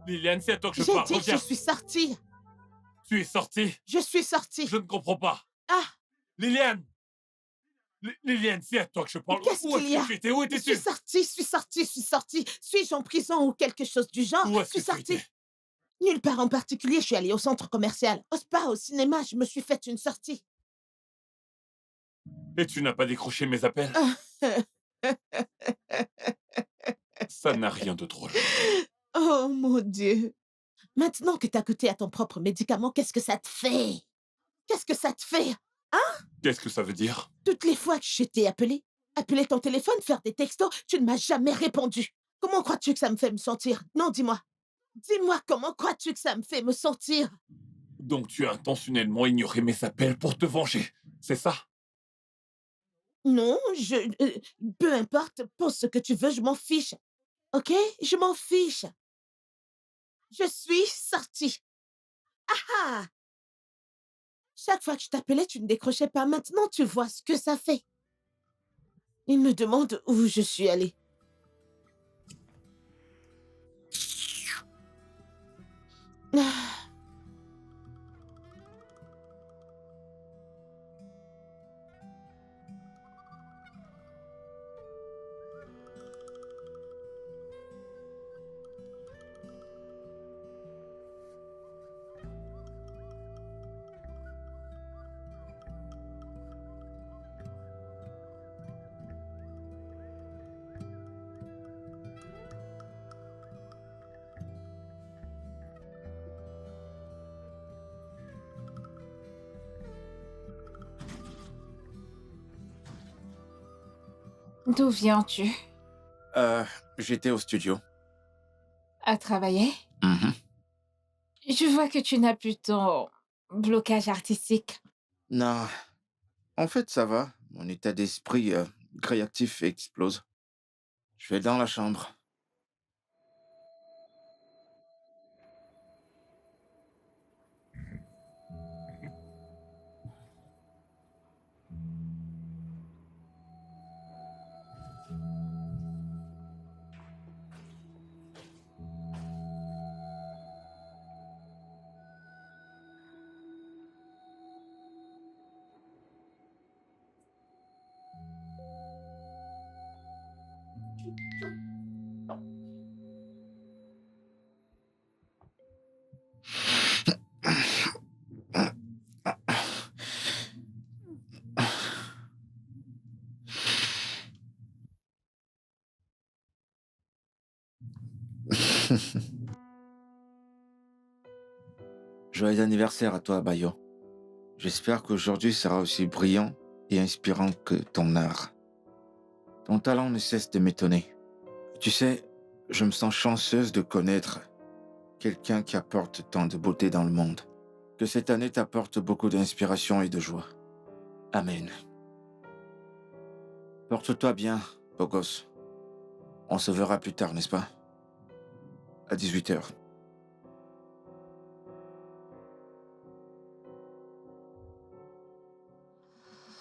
Liliane, c'est à toi que je J'ai parle. dit que je Reviens. suis sortie. Tu es sortie. Je suis sortie. Je ne comprends pas. Ah, Liliane. Liliane, c'est à toi que je parle. qu'est-ce Où qu'il y a? est-ce que tu étais? Où Je étais-tu? suis sortie. Suis-je en prison ou quelque chose du genre? Où Je est-ce suis que tu sortie. étais? Nulle part en particulier, je suis allée au centre commercial, au spa, au cinéma, je me suis faite une sortie. Et tu n'as pas décroché mes appels? Ah. Ça n'a rien de drôle. Oh mon Dieu. Maintenant que t'as goûté à ton propre médicament, qu'est-ce que ça te fait? Qu'est-ce que ça te fait? Qu'est-ce que ça veut dire? Toutes les fois que je t'ai appelé ton téléphone, faire des textos, tu ne m'as jamais répondu. Comment crois-tu que ça me fait me sentir? Non, dis-moi. Dis-moi, comment crois-tu que ça me fait me sentir? Donc tu as intentionnellement ignoré mes appels pour te venger, c'est ça? Non, peu importe, pense ce que tu veux, je m'en fiche. OK? Je m'en fiche. Je suis sortie. Ah! Chaque fois que je t'appelais, tu ne décrochais pas. Maintenant, tu vois ce que ça fait. Il me demande où je suis allée. Ah, D'où viens-tu? J'étais au studio. À travailler? Mhm. Je vois que tu n'as plus ton blocage artistique. Non, en fait, ça va. Mon état d'esprit créatif explose. Je vais dans la chambre. Joyeux anniversaire à toi, Bayo. J'espère qu'aujourd'hui sera aussi brillant et inspirant que ton art. Ton talent ne cesse de m'étonner. Tu sais, je me sens chanceuse de connaître quelqu'un qui apporte tant de beauté dans le monde. Que cette année t'apporte beaucoup d'inspiration et de joie. Amen. Porte-toi bien, beau gosse. On se verra plus tard, n'est-ce pas? À 18h.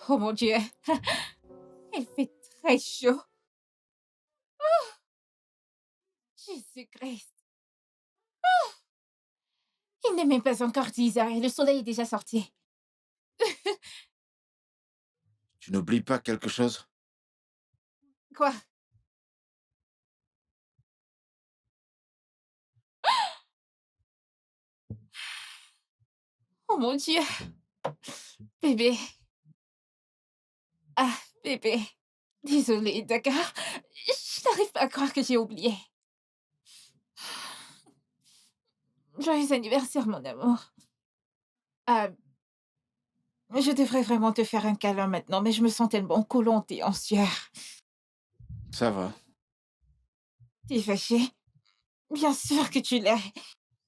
Oh mon Dieu! Il fait très chaud. Jésus-Christ! Il n'est même pas encore 10 heures et le soleil est déjà sorti. Tu n'oublies pas quelque chose? Quoi? Oh mon Dieu! Bébé. Ah, bébé. Désolée, d'accord? Je n'arrive pas à croire que j'ai oublié. Joyeux anniversaire, mon amour. Ah, je devrais vraiment te faire un câlin maintenant, mais je me sens tellement collante et en sueur. Ça va. T'es fâchée? Bien sûr que tu l'es.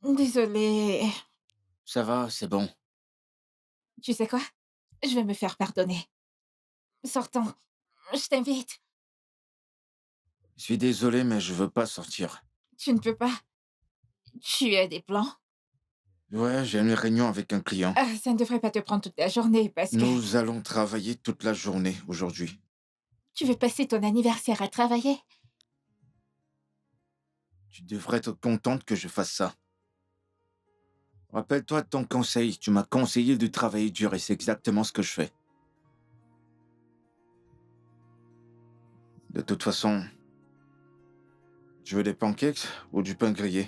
Désolée. Ça va, c'est bon. Tu sais quoi? Je vais me faire pardonner. Sortons. Je t'invite. Je suis désolé, mais je veux pas sortir. Tu ne peux pas. Tu as des plans? Ouais, j'ai une réunion avec un client. Ah, ça ne devrait pas te prendre toute la journée parce que Nous allons travailler toute la journée aujourd'hui. tu veux passer ton anniversaire à travailler. Tu devrais être contente que je fasse ça. Rappelle-toi de ton conseil. Tu m'as conseillé de travailler dur et c'est exactement ce que je fais. De toute façon, tu veux des pancakes ou du pain grillé?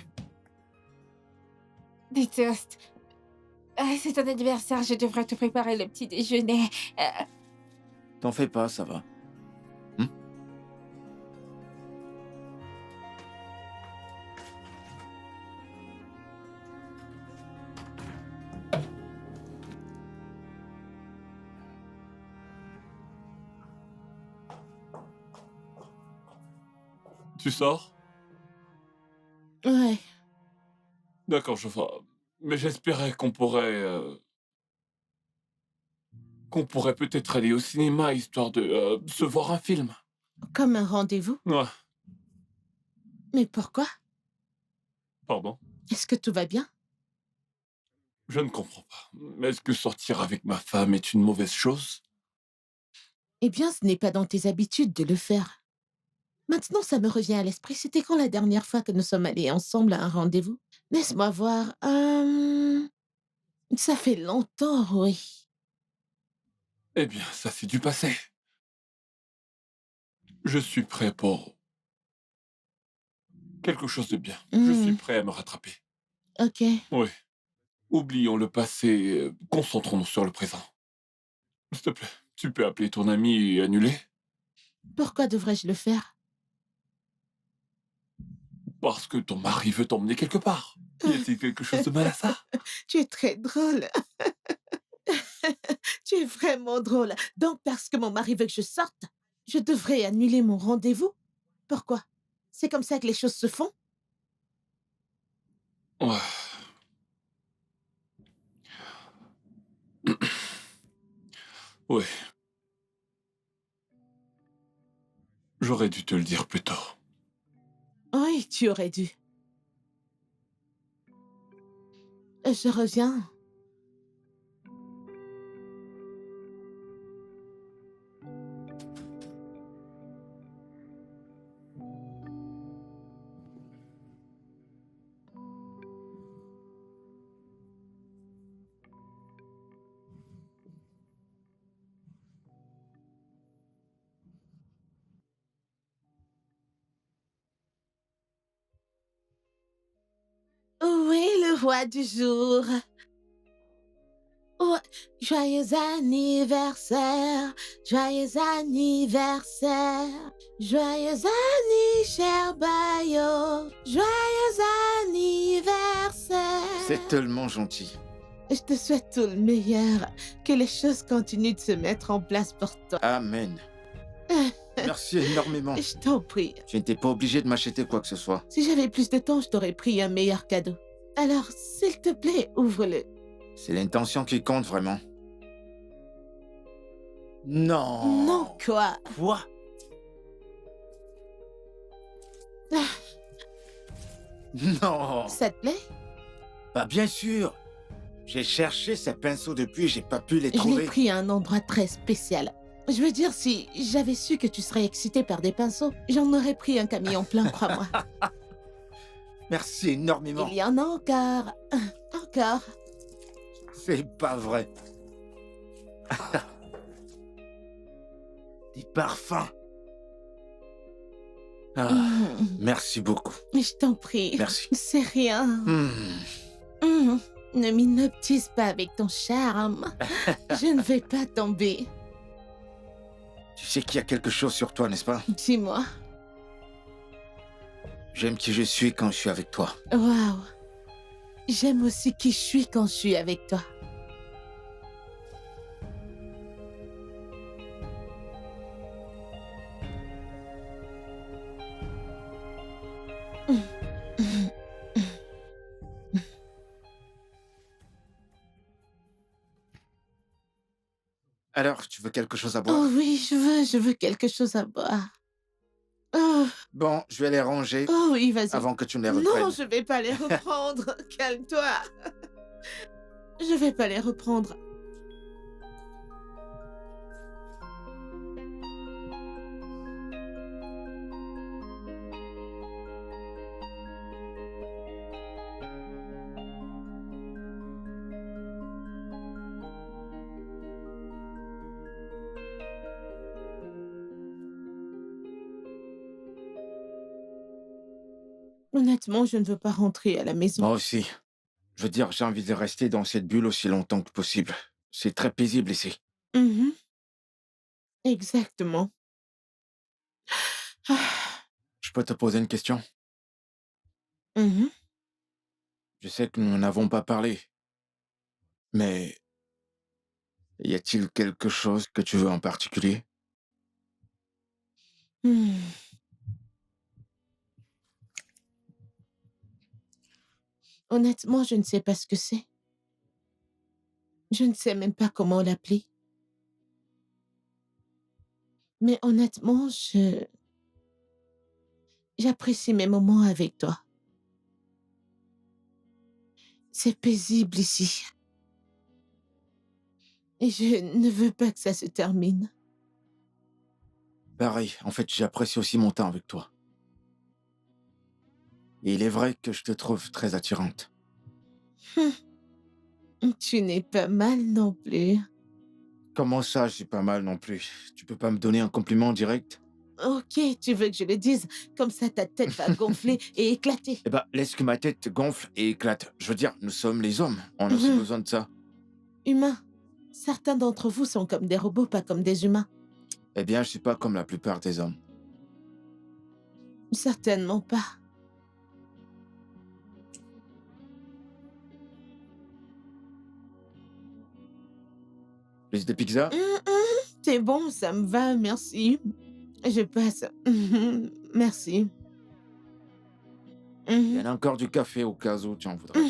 Des toasts. C'est ton anniversaire, je devrais te préparer le petit déjeuner. T'en fais pas, ça va. Hmm? Tu sors? Ouais. D'accord, je vois. Mais j'espérais qu'on pourrait peut-être aller au cinéma histoire de se voir un film. Comme un rendez-vous? Ouais, Mais pourquoi? pardon. Est-ce que tout va bien? Je ne comprends pas. Mais est-ce que sortir avec ma femme est une mauvaise chose? Eh bien, ce n'est pas dans tes habitudes de le faire. Maintenant, ça me revient à l'esprit. C'était quand la dernière fois que nous sommes allés ensemble à un rendez-vous? Laisse-moi voir. Ça fait longtemps, oui. Eh bien, ça c'est du passé. Je suis prêt pour quelque chose de bien. Je suis Hmm, prêt à me rattraper. ok. Oui. Oublions le passé, concentrons-nous sur le présent. S'il te plaît, tu peux appeler ton ami et annuler? Pourquoi devrais-je le faire? Parce que ton mari veut t'emmener quelque part. Y a-t-il quelque chose de mal à ça? Tu es très drôle. Tu es vraiment drôle. Donc, parce que mon mari veut que je sorte, je devrais annuler mon rendez-vous? Pourquoi? C'est comme ça que les choses se font? Ouais. Oui, j'aurais dû te le dire plus tôt. Oui, tu aurais dû. Je reviens. Où est le roi du jour? Oh, joyeux anniversaire, joyeux anniversaire, joyeux cher Bayo, joyeux anniversaire. C'est tellement gentil. Je te souhaite tout le meilleur, que les choses continuent de se mettre en place pour toi. Amen. Merci énormément. Je t'en prie. Tu n'étais pas obligé de m'acheter quoi que ce soit. Si j'avais plus de temps, je t'aurais pris un meilleur cadeau. Alors, s'il te plaît, ouvre-le. C'est l'intention qui compte vraiment. Non. Non, quoi? Quoi? Non. Ça te plaît? Bah bien sûr. J'ai cherché ces pinceaux depuis, j'ai pas pu les Je l'ai trouver. pris à un endroit très spécial. Je veux dire, si j'avais su que tu serais excité par des pinceaux, j'en aurais pris un camion plein, crois-moi. Merci énormément. Il y en a encore. Encore. C'est pas vrai. Des parfums. Ah, merci beaucoup. Je t'en prie. Merci. C'est rien. Ne m'inoptise pas avec ton charme. Je ne vais pas tomber. Tu sais qu'il y a quelque chose sur toi, n'est-ce pas? Dis-moi. J'aime qui je suis quand je suis avec toi. Waouh. J'aime aussi qui je suis quand je suis avec toi. Alors, tu veux quelque chose à boire? Oh oui, je veux quelque chose à boire. Oh, Bon, je vais les ranger oh oui, vas-y. avant que tu ne les Non, reprennes. je vais pas les reprendre. Calme-toi. Je vais pas les reprendre. Honnêtement, je ne veux pas rentrer à la maison. Moi aussi. Je veux dire, j'ai envie de rester dans cette bulle aussi longtemps que possible. C'est très paisible ici. Mhm, exactement. Ah, Je peux te poser une question? mhm. Je sais que nous n'avons pas parlé, mais y a-t-il quelque chose que tu veux en particulier? Hmm. Honnêtement, je ne sais pas ce que c'est. Je ne sais même pas comment l'appeler. Mais honnêtement, j'apprécie mes moments avec toi. C'est paisible ici. Et je ne veux pas que ça se termine. Pareil, en fait, j'apprécie aussi mon temps avec toi. Et il est vrai que je te trouve très attirante. Tu n'es pas mal non plus. Comment ça, j'ai pas mal non plus? Tu peux pas me donner un compliment direct? Ok, tu veux que je le dise, comme ça ta tête va gonfler et éclater. Eh ben, laisse que ma tête gonfle et éclate. Je veux dire, nous sommes les hommes. On a aussi Mhm. besoin de ça. Humains. Certains d'entre vous sont comme des robots, pas comme des humains. Eh bien, je suis pas comme la plupart des hommes. Certainement pas. Plus de pizza? C'est bon, ça me va, merci. Je passe. Merci. Il y en a encore du café au cas où tu en voudrais.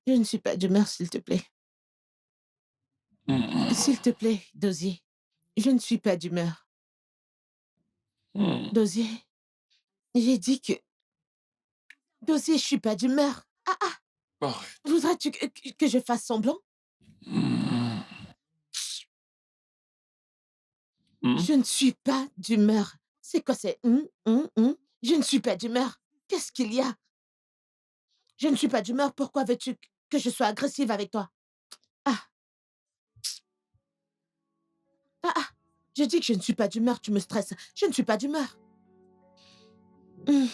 Je ne suis pas d'humeur, s'il te plaît. S'il te plaît, Dosier. Je ne suis pas d'humeur. Dosier, j'ai dit que... Dosier, je suis pas d'humeur. Arrête. Voudrais-tu que je fasse semblant? Hmm. Hmm. Je ne suis pas d'humeur. C'est quoi, c'est... Je ne suis pas d'humeur. Qu'est-ce qu'il y a? Je ne suis pas d'humeur. Pourquoi veux-tu que je sois agressive avec toi? Ah, ah. Je dis que je ne suis pas d'humeur, tu me stresses. Je ne suis pas d'humeur. Hum.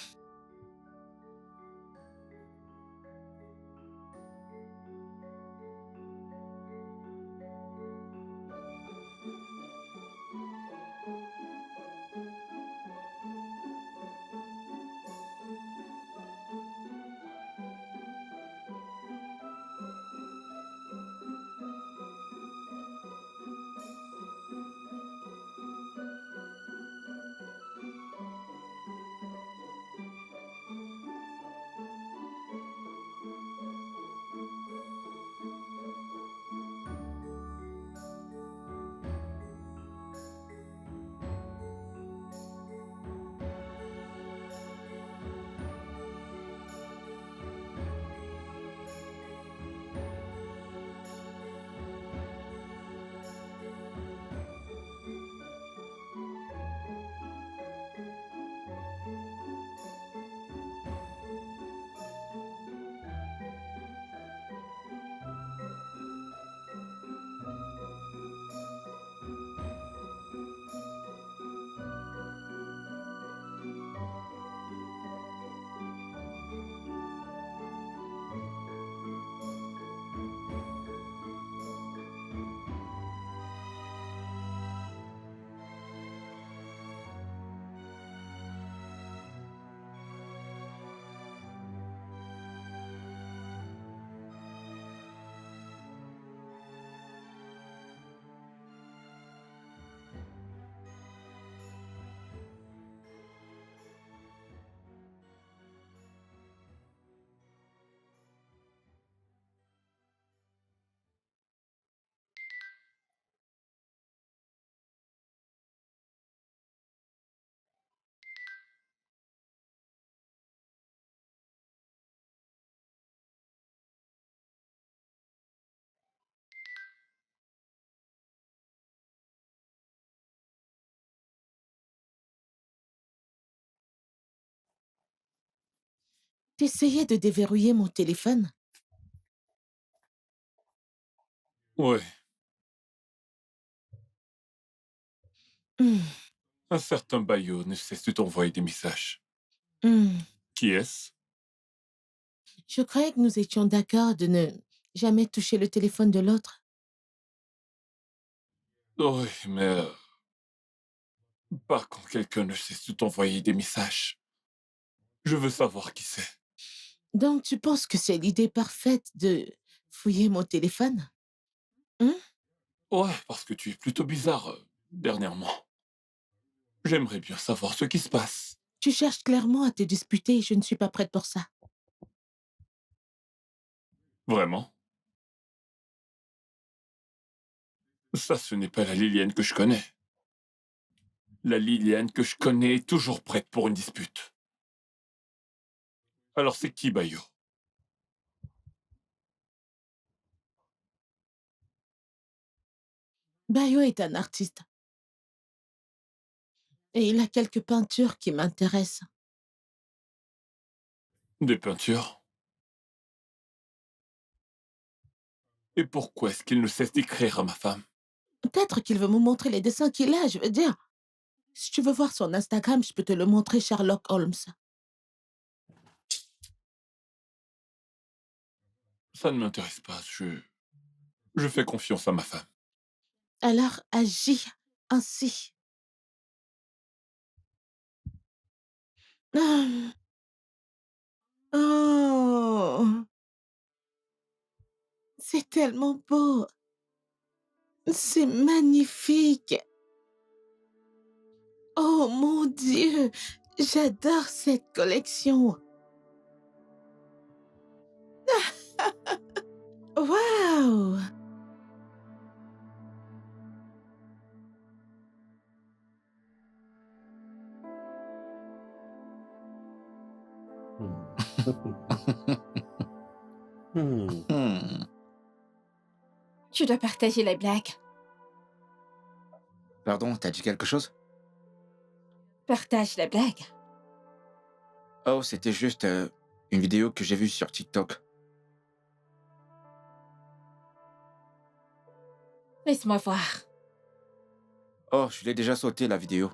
T'essayais de déverrouiller mon téléphone? Ouais, Hmm, un certain Bayo ne cesse de t'envoyer des messages. hmm. Qui est-ce? Je croyais que nous étions d'accord de ne jamais toucher le téléphone de l'autre. Oui, mais pas quand quelqu'un ne cesse de t'envoyer des messages. Je veux savoir qui c'est. Donc tu penses que c'est l'idée parfaite de fouiller mon téléphone? Hein? Ouais, parce que tu es plutôt bizarre dernièrement. J'aimerais bien savoir ce qui se passe. Tu cherches clairement à te disputer et je ne suis pas prête pour ça. Vraiment? Ça, ce n'est pas la Liliane que je connais. La Liliane que je connais est toujours prête pour une dispute. Alors c'est qui, Bayo? Bayo est un artiste et il a quelques peintures qui m'intéressent. Des peintures? Et pourquoi est-ce qu'il ne cesse d'écrire à ma femme? Peut-être qu'il veut me montrer les dessins qu'il a, je veux dire. Si tu veux voir son Instagram, je peux te le montrer, Sherlock Holmes. Ça ne m'intéresse pas. Je fais confiance à ma femme. Alors agis ainsi. Ah. Oh, c'est tellement beau. C'est magnifique. Oh mon Dieu, j'adore cette collection. Waouh! Hmm. Tu dois partager les blagues. Pardon, t'as dit quelque chose? Partage les blagues. Oh, c'était juste une vidéo que j'ai vue sur TikTok. Laisse-moi voir. Oh, je l'ai déjà sauté la vidéo.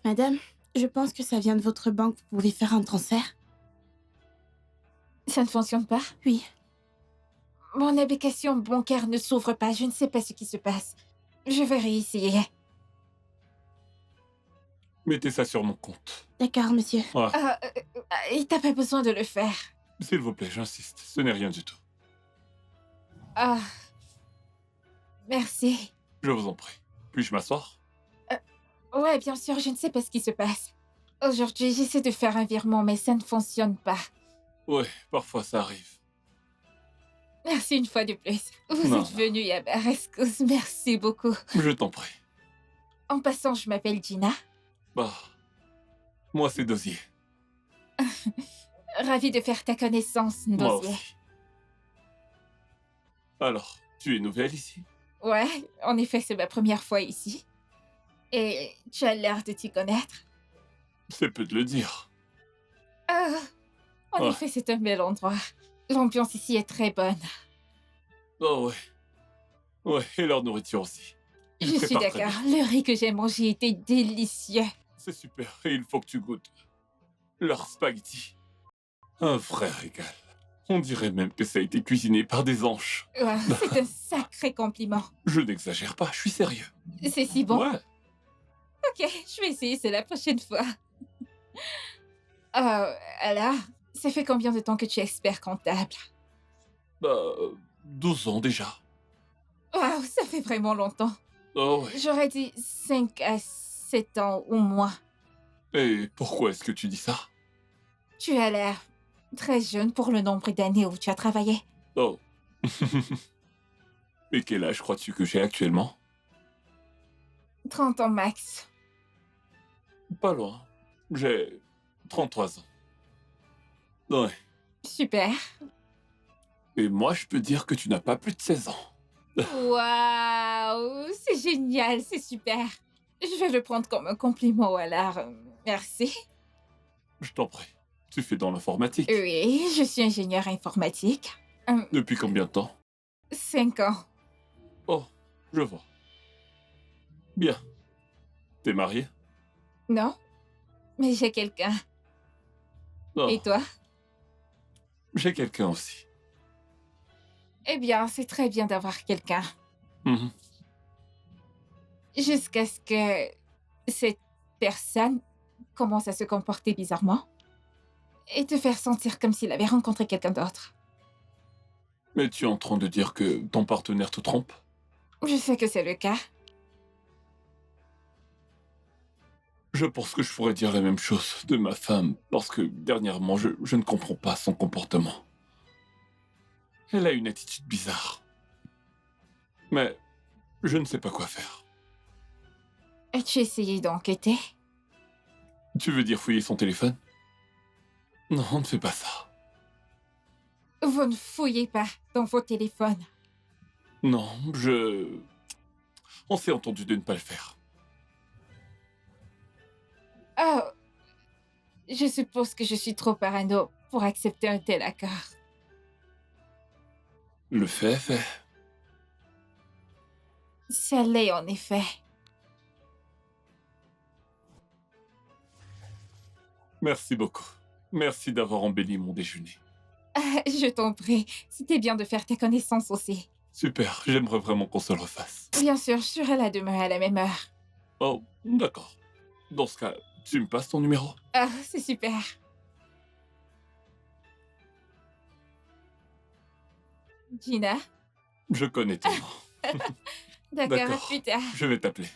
Madame, je pense que ça vient de votre banque. Vous pouvez faire un transfert? Ça ne fonctionne pas? Oui. Mon application bancaire ne s'ouvre pas. Je ne sais pas ce qui se passe. Je vais réessayer. Mettez ça sur mon compte. D'accord, monsieur. Ouais. Et t'as pas besoin de le faire. S'il vous plaît, j'insiste. Ce n'est rien du tout. Ah. Merci. Je vous en prie. Puis-je m'asseoir? Ouais, bien sûr, je ne sais pas ce qui se passe. Aujourd'hui, j'essaie de faire un virement, mais ça ne fonctionne pas. Ouais, parfois ça arrive. Merci une fois de plus. Vous Non, êtes venu à ma rescousse. Merci beaucoup. Je t'en prie. En passant, je m'appelle Gina. Bah, moi c'est Dosier. Ravie de faire ta connaissance, Moi Dosier. aussi. Alors, tu es nouvelle ici? Ouais, en effet, c'est ma première fois ici. Et tu as l'air de t'y connaître. C'est peu de le dire. Ah, en Ouais. effet, c'est un bel endroit. L'ambiance ici est très bonne. Oh ouais. Ouais, et leur nourriture aussi. Ils Je suis préparent très d'accord. bien. Le riz que j'ai mangé était délicieux. C'est super, et il faut que tu goûtes. Leur spaghetti. Un vrai régal. On dirait même que ça a été cuisiné par des anges. Ouais, c'est un sacré compliment. Je n'exagère pas, je suis sérieux. C'est si bon. Ouais. Ok, je vais essayer, c'est la prochaine fois. Alors, ça fait combien de temps que tu es expert comptable? Bah, 12 ans déjà. Waouh, ça fait vraiment longtemps. Oh ouais. J'aurais dit 5 à 7 ans ou moins. Et pourquoi est-ce que tu dis ça? Tu as l'air très jeune pour le nombre d'années où tu as travaillé. Oh. Et quel âge crois-tu que j'ai actuellement? 30 ans max. Pas loin. J'ai 33 ans. Ouais. Super. Et moi, je peux dire que tu n'as pas plus de 16 ans. Waouh, c'est génial, c'est super. Je vais le prendre comme un compliment alors. Merci. Je t'en prie. Tu fais dans l'informatique. Oui, je suis ingénieur informatique. Depuis combien de temps? 5 ans. Oh, je vois. Bien. T'es marié? Non, mais j'ai quelqu'un. Oh, Et toi? j'ai quelqu'un aussi. Eh bien, c'est très bien d'avoir quelqu'un. Mhm. Jusqu'à ce que cette personne commence à se comporter bizarrement et te faire sentir comme s'il avait rencontré quelqu'un d'autre. Mais tu es en train de dire que ton partenaire te trompe? Je sais que c'est le cas. Je pense que je pourrais dire la même chose de ma femme, parce que dernièrement, je ne comprends pas son comportement. Elle a une attitude bizarre. Mais je ne sais pas quoi faire. As-tu essayé d'enquêter? Tu veux dire fouiller son téléphone? Non, ne fais pas ça. Vous ne fouillez pas dans vos téléphones. Non, On s'est entendu de ne pas le faire. Oh, je suppose que je suis trop parano pour accepter un tel accord. Le fait est fait. Ça l'est en effet. Merci beaucoup. Merci d'avoir embelli mon déjeuner. Je t'en prie, c'était bien de faire ta connaissance aussi. Super, j'aimerais vraiment qu'on se le refasse. Bien sûr, je serai là demain à la même heure. Oh, d'accord. Dans ce cas, tu me passes ton numéro? Ah, c'est super. Gina? Je connais ton nom. D'accord, à D'accord. plus tard. Je vais t'appeler.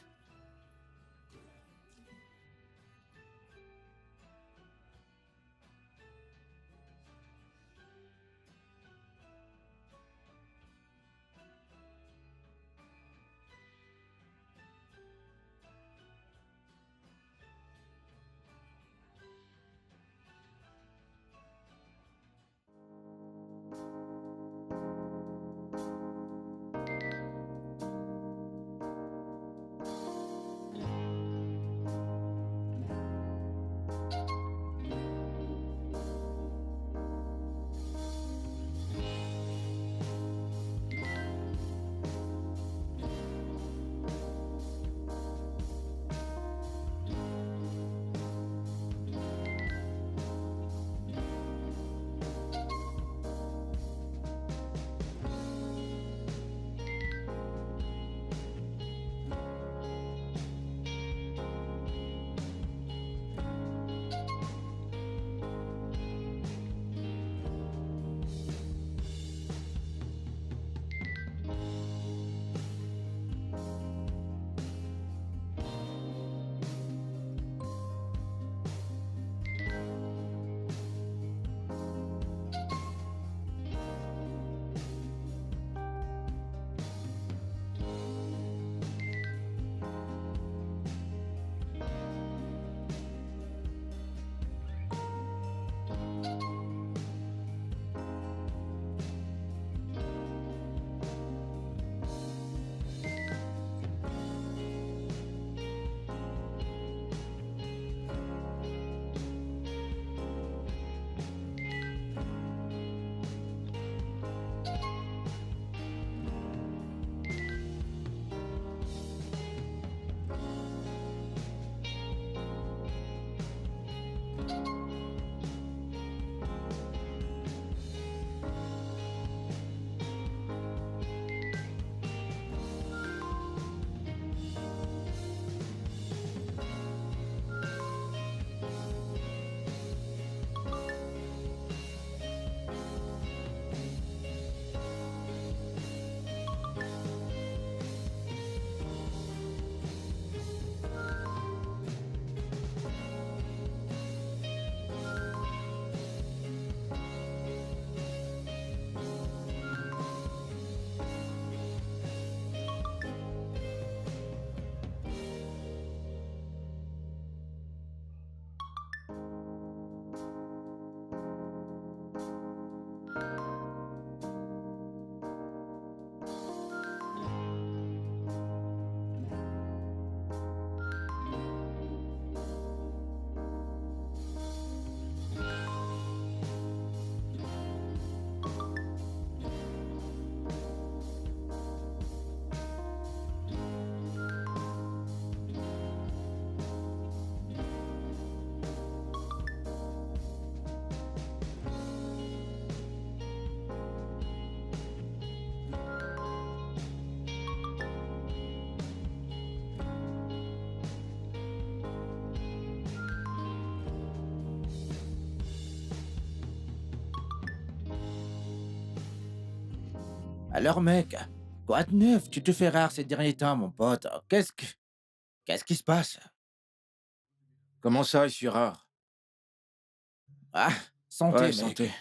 Alors, mec, quoi de neuf? Tu te fais rare ces derniers temps, mon pote. Qu'est-ce qui se passe? Comment ça, je suis rare? Ah, Ouais, santé, mec. santé.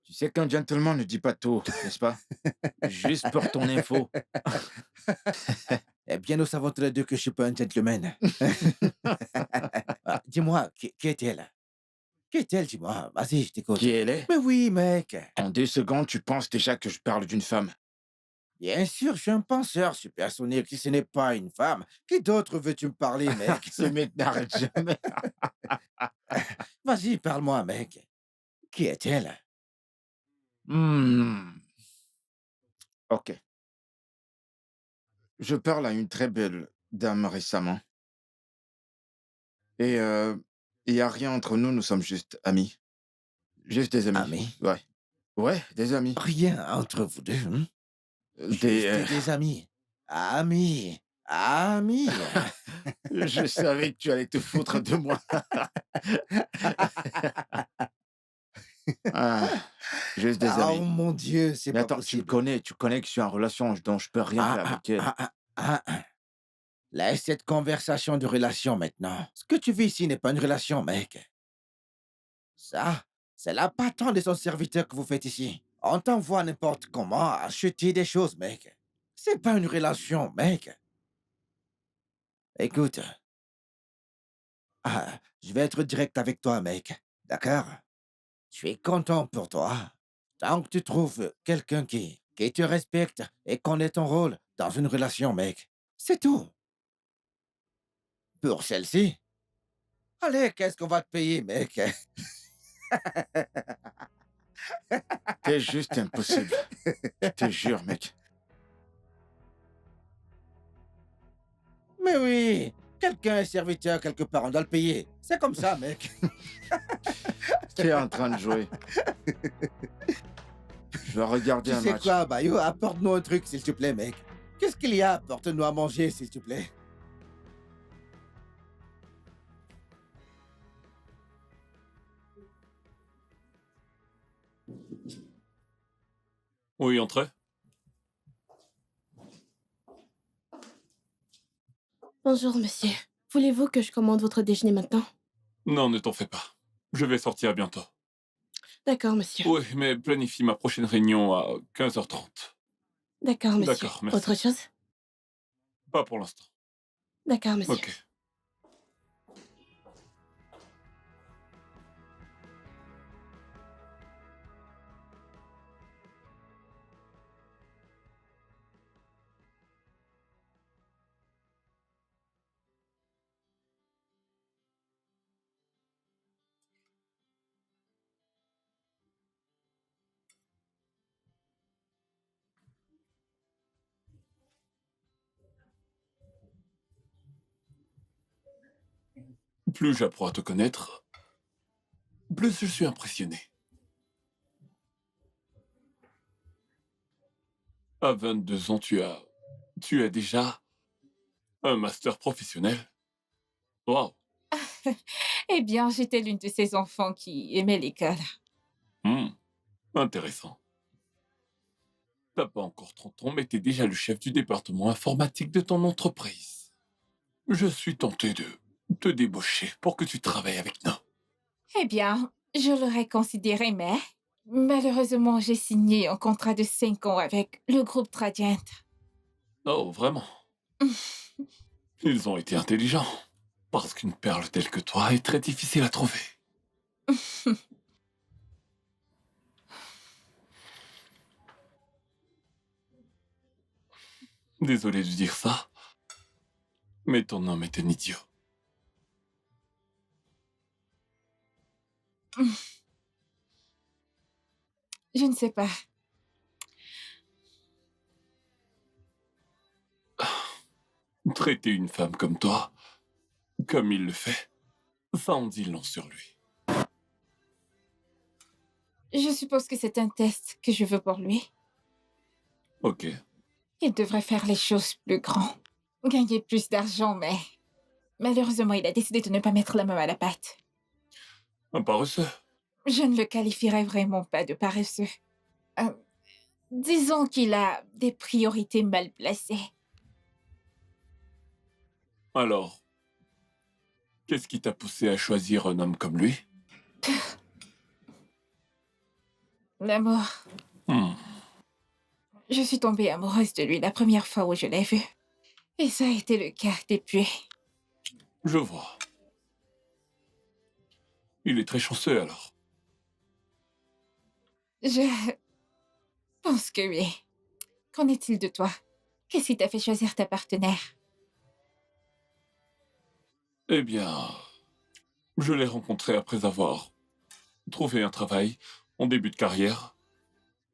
Tu sais qu'un gentleman ne dit pas tout, n'est-ce pas? Juste pour ton info. Eh bien, nous savons tous les deux que je suis pas un gentleman. Ah, dis-moi, qui est-elle? Qui est-elle, dis-moi? Vas-y, je t'écoute. Qui elle est? Mais oui, mec. En 2 secondes, tu penses déjà que je parle d'une femme. Bien sûr, je suis un penseur supersonique. Si ce n'est pas une femme, qui d'autre veux-tu me parler, mec? Ce mec n'arrête jamais. Vas-y, parle-moi, mec. Qui est-elle? Hmm. Ok. Je parle à une très belle dame récemment. Et il n'y a rien entre nous, nous sommes juste amis. Juste des amis. Ami? Ouais. Ouais, des amis. Rien entre vous deux, hein? Des, Juste des amis. Amis. Amis. je savais que tu allais te foutre de moi. Ah, juste des Oh amis. mon Dieu, c'est Mais pas attends, possible. tu connais que je suis en relation dont je peux rien faire avec elle. Ah. Laisse cette conversation de relation maintenant. Ce que tu vis ici n'est pas une relation, mec. Ça, c'est la patronne de son serviteur que vous faites ici. On t'envoie n'importe comment acheter des choses, mec. C'est pas une relation, mec. Écoute, je vais être direct avec toi, mec. D'accord? Je suis content pour toi. Tant que tu trouves quelqu'un qui te respecte et connaît ton rôle dans une relation, mec. C'est tout. Pour celle-ci, allez, qu'est-ce qu'on va te payer, mec? T'es juste impossible. Je te jure, mec. Mais oui, quelqu'un est serviteur quelque part, on doit le payer. C'est comme ça, mec. Tu es en train de jouer. Je vais regarder Tu un sais match. quoi, Bayou, apporte-nous un truc, s'il te plaît, mec. Qu'est-ce qu'il y a? Apporte-nous à manger, s'il te plaît. Oui, entrez. Bonjour, monsieur. Voulez-vous que je commande votre déjeuner maintenant? Non, ne t'en fais pas. Je vais sortir bientôt. D'accord, monsieur. Oui, mais planifie ma prochaine réunion à 15h30. D'accord, monsieur. D'accord, merci. Autre chose? Pas pour l'instant. D'accord, monsieur. Ok. Plus j'apprends à te connaître, plus je suis impressionné. À 22 ans, tu as déjà un master professionnel. Waouh. Eh bien, j'étais l'une de ces enfants qui aimaient l'école. Hmm, intéressant. T'as pas encore 30 ans, mais t'es déjà le chef du département informatique de ton entreprise. Je suis tenté de te débaucher pour que tu travailles avec nous. Eh bien, je l'aurais considéré, mais malheureusement, j'ai signé un contrat de 5 ans avec le groupe Tradient. Oh, vraiment? Ils ont été intelligents. Parce qu'une perle telle que toi est très difficile à trouver. Désolé de dire ça, mais ton homme est un idiot. Je ne sais pas. Traiter une femme comme toi, comme il le fait, ça en dit long sur lui. Je suppose que c'est un test que je veux pour lui. Ok. Il devrait faire les choses plus grand. Gagner plus d'argent, mais malheureusement, il a décidé de ne pas mettre la main à la pâte. Un paresseux. Je ne le qualifierais vraiment pas de paresseux. Euh, Disons qu'il a des priorités mal placées. Alors, qu'est-ce qui t'a poussé à choisir un homme comme lui? L'amour. Hmm, Je suis tombée amoureuse de lui la première fois où je l'ai vu. Et ça a été le cas depuis. je vois. Il est très chanceux alors. Je pense que oui. Qu'en est-il de toi? Qu'est-ce qui t'a fait choisir ta partenaire? Eh bien, je l'ai rencontré après avoir trouvé un travail en début de carrière.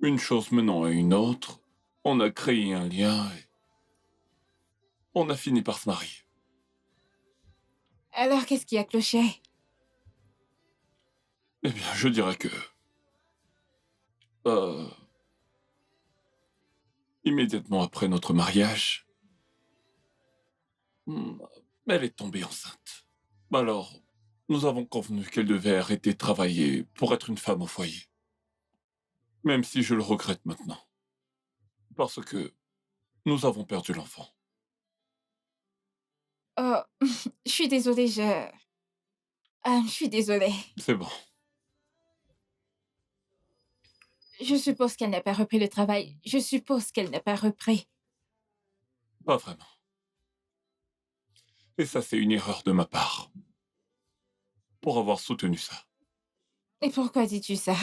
Une chose menant à une autre, on a créé un lien et on a fini par se marier. Alors qu'est-ce qui a cloché? Eh bien, je dirais que... euh, immédiatement après notre mariage, hmm, elle est tombée enceinte. Alors, nous avons convenu qu'elle devait arrêter de travailler pour être une femme au foyer. Même si je le regrette maintenant. Parce que nous avons perdu l'enfant. Oh, je suis désolée, je suis désolée. C'est bon. Je suppose qu'elle n'a pas repris le travail. Je suppose qu'elle n'a pas repris. Pas vraiment. Et ça, c'est une erreur de ma part. Pour avoir soutenu ça. Et pourquoi dis-tu ça?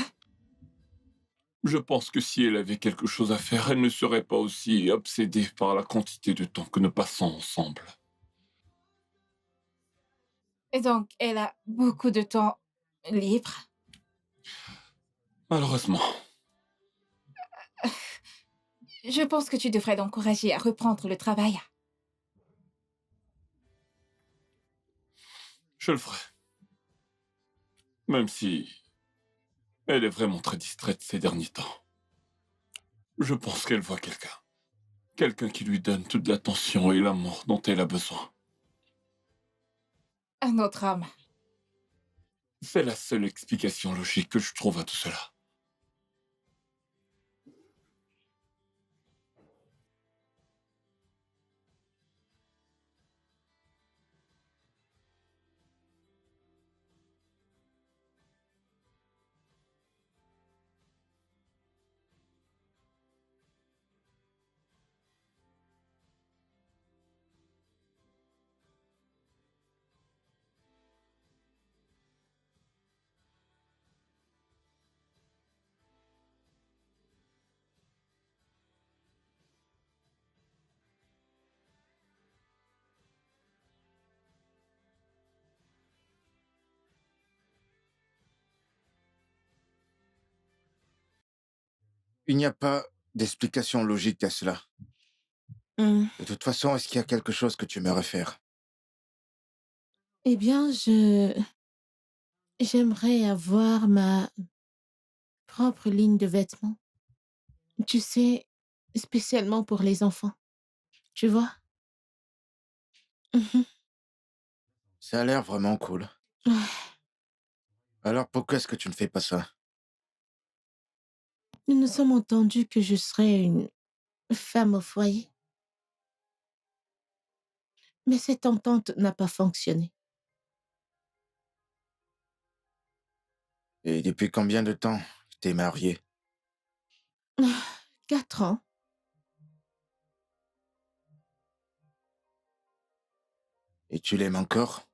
Je pense que si elle avait quelque chose à faire, elle ne serait pas aussi obsédée par la quantité de temps que nous passons ensemble. Et donc, elle a beaucoup de temps libre. Malheureusement, Je pense que tu devrais l'encourager à reprendre le travail. je le ferai. Même si elle est vraiment très distraite ces derniers temps. Je pense qu'elle voit quelqu'un. Quelqu'un qui lui donne toute l'attention et l'amour dont elle a besoin. Un autre homme. C'est la seule explication logique que je trouve à tout cela. Il n'y a pas d'explication logique à cela. Hmm. De toute façon, est-ce qu'il y a quelque chose que tu aimerais faire? Eh bien, j'aimerais avoir ma propre ligne de vêtements. Tu sais, spécialement pour les enfants. Tu vois? Mhm. Ça a l'air vraiment cool. Ah, Alors pourquoi est-ce que tu ne fais pas ça? nous nous sommes entendus que je serais une femme au foyer, mais cette entente n'a pas fonctionné. Et depuis combien de temps t'es marié? Ah, 4 ans. Et tu l'aimes encore?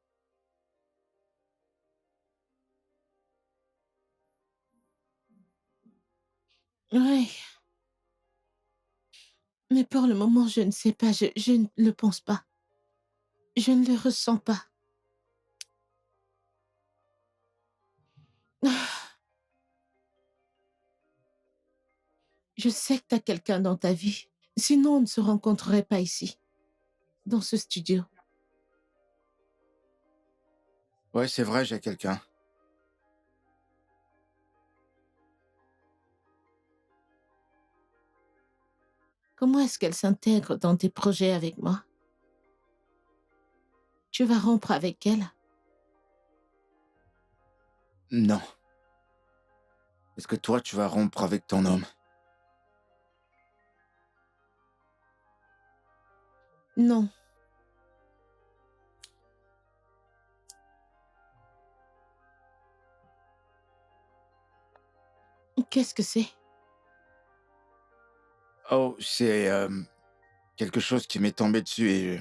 Oui, mais pour le moment, je ne sais pas, je ne le pense pas. Je ne le ressens pas. Ah, je sais que tu as quelqu'un dans ta vie. Sinon, on ne se rencontrerait pas ici, dans ce studio. Ouais, c'est vrai, j'ai quelqu'un. Comment est-ce qu'elle s'intègre dans tes projets avec moi? Tu vas rompre avec elle? Non. Est-ce que toi, tu vas rompre avec ton homme? Non. Qu'est-ce que c'est? Oh, c'est quelque chose qui m'est tombé dessus et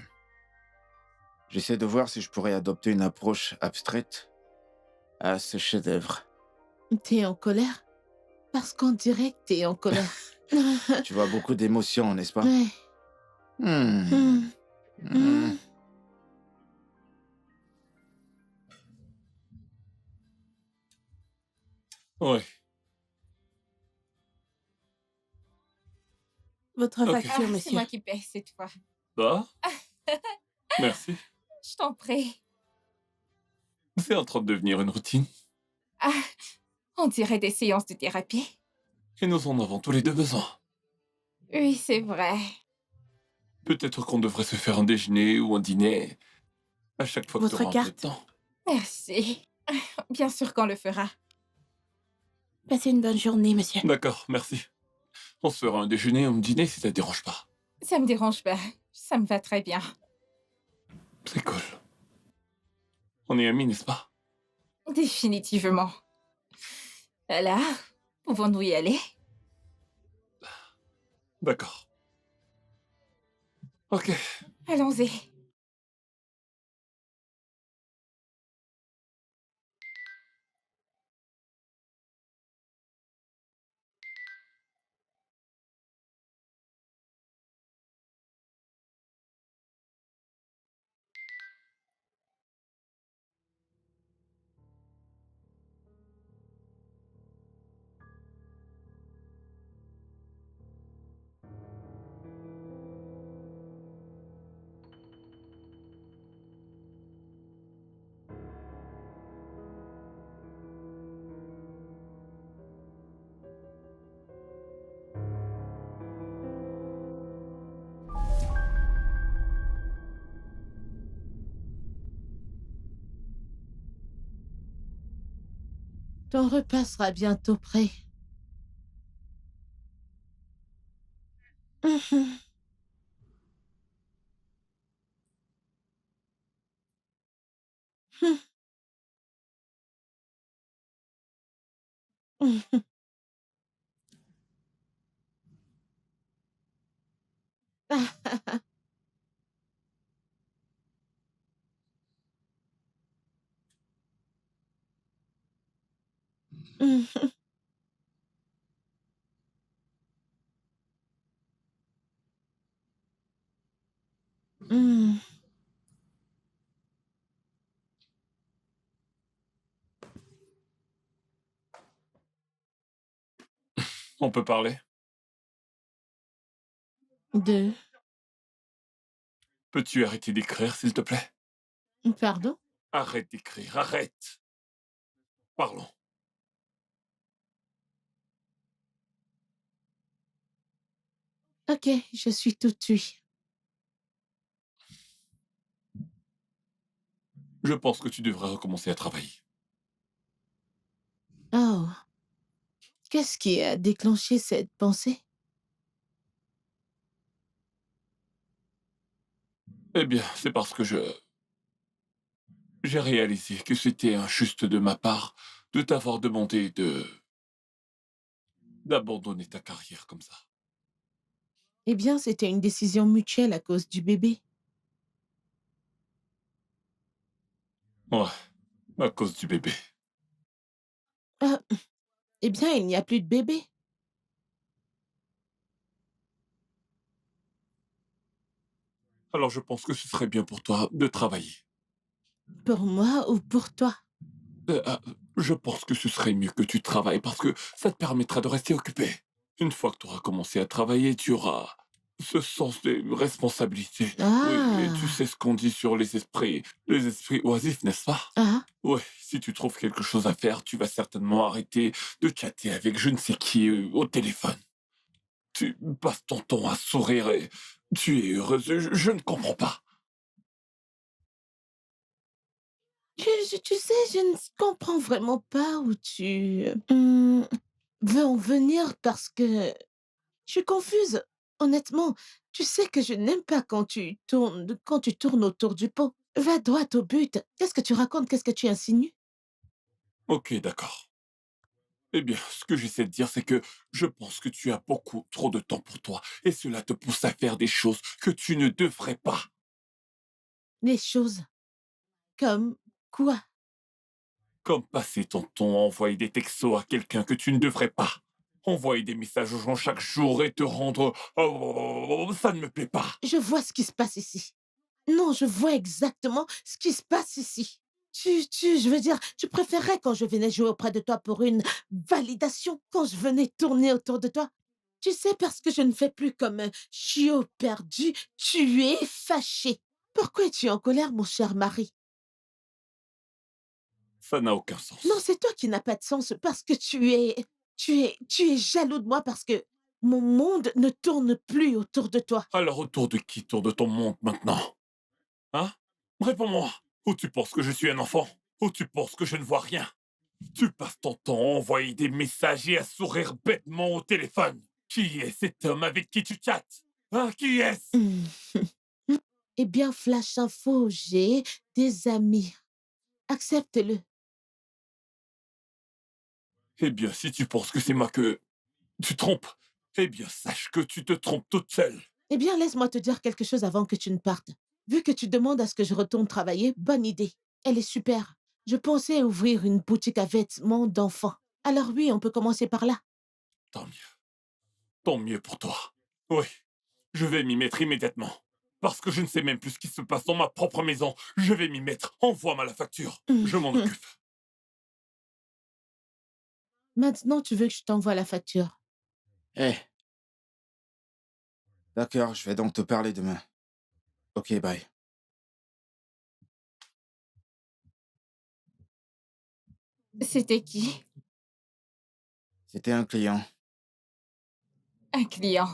j'essaie de voir si je pourrais adopter une approche abstraite à ce chef-d'œuvre. T'es en colère? Parce qu'on dirait que t'es en colère. Tu vois beaucoup d'émotions, n'est-ce pas? Ouais. Hmm. Hmm, Hmm. hmm. Ouais, Votre ok. facture, C'est monsieur. moi qui paie cette fois. Ah, merci. Je t'en prie. C'est en train de devenir une routine. Ah, on dirait des séances de thérapie. Et nous en avons tous les deux besoin. Oui, c'est vrai. Peut-être qu'on devrait se faire un déjeuner ou un dîner à chaque fois que tu Votre auras un peu de carte? temps. Merci. Bien sûr qu'on le fera. Passez une bonne journée, monsieur. D'accord, merci. On se fera un déjeuner ou un dîner si ça te dérange pas. Ça me dérange pas. Ça me va très bien. C'est cool. On est amis, n'est-ce pas? Définitivement. Là, pouvons-nous y aller? D'accord. Ok. Allons-y. Ton repas sera bientôt prêt. Mhm. Mhm. Mhm. Mhm. On peut parler? Deux. Peux-tu arrêter d'écrire, s'il te plaît? Pardon? Arrête d'écrire, arrête! Parlons. Ok, je suis tout oui. Je pense que tu devrais recommencer à travailler. Oh, qu'est-ce qui a déclenché cette pensée? Eh bien, c'est parce que j'ai réalisé que c'était injuste de ma part de t'avoir demandé d'abandonner ta carrière comme ça. Eh bien, c'était une décision mutuelle à cause du bébé. Ouais, à cause du bébé. Ah, eh bien, il n'y a plus de bébé. Alors je pense que ce serait bien pour toi de travailler. Pour moi ou pour toi? Je pense que ce serait mieux que tu travailles parce que ça te permettra de rester occupé. Une fois que tu auras commencé à travailler, tu auras ce sens de responsabilité. Oui, et tu Ah, sais ce qu'on dit sur les esprits oisifs, n'est-ce pas? ah, Ouais, si tu trouves quelque chose à faire, tu vas certainement arrêter de chatter avec je ne sais qui au téléphone. Tu passes ton temps à sourire et tu es heureuse. Je ne comprends pas. tu sais, je ne comprends vraiment pas où tu... veux en venir parce que je suis confuse. Honnêtement, tu sais que je n'aime pas quand tu tournes autour du pot. Va droit au but. Qu'est-ce que tu racontes? Qu'est-ce que tu insinues? Ok, d'accord. Eh bien, ce que j'essaie de dire, c'est que je pense que tu as beaucoup trop de temps pour toi, et cela te pousse à faire des choses que tu ne devrais pas. Les choses comme quoi? Comme passer ton temps à envoyer des textos à quelqu'un que tu ne devrais pas. Envoyer des messages aux gens chaque jour et te rendre... Oh, ça ne me plaît pas. Je vois ce qui se passe ici. Non, je vois exactement ce qui se passe ici. Je veux dire, tu préférerais quand je venais jouer auprès de toi pour une validation, quand je venais tourner autour de toi. Tu sais, parce que je ne fais plus comme un chiot perdu, tu es fâché. Pourquoi es-tu en colère, mon cher mari? Ça n'a aucun Non, sens. c'est toi qui n'as pas de sens parce que tu es jaloux de moi parce que mon monde ne tourne plus autour de toi. Alors autour de qui tourne ton monde maintenant? Hein? Réponds-moi. Ou tu penses que je suis un enfant? Ou tu penses que je ne vois rien? Tu passes ton temps à envoyer des messages et à sourire bêtement au téléphone. Qui est cet homme avec qui tu chattes? Hein? Qui est-ce? Eh bien, Flash Info, j'ai des amis. Accepte-le. Eh bien, si tu penses que c'est moi que tu trompes, eh bien, sache que tu te trompes toute seule. Eh bien, laisse-moi te dire quelque chose avant que tu ne partes. Vu que tu demandes à ce que je retourne travailler, bonne idée. Elle est super. Je pensais ouvrir une boutique à vêtements d'enfants. Alors oui, on peut commencer par là. Tant mieux. Tant mieux pour toi. Oui, je vais m'y mettre immédiatement. Parce que je ne sais même plus ce qui se passe dans ma propre maison. Je vais m'y mettre. Envoie-moi la facture. Je m'en occupe. Maintenant, tu veux que je t'envoie la facture. Eh, d'accord, je vais donc te parler demain. Ok, bye. C'était qui? C'était un client. Un client.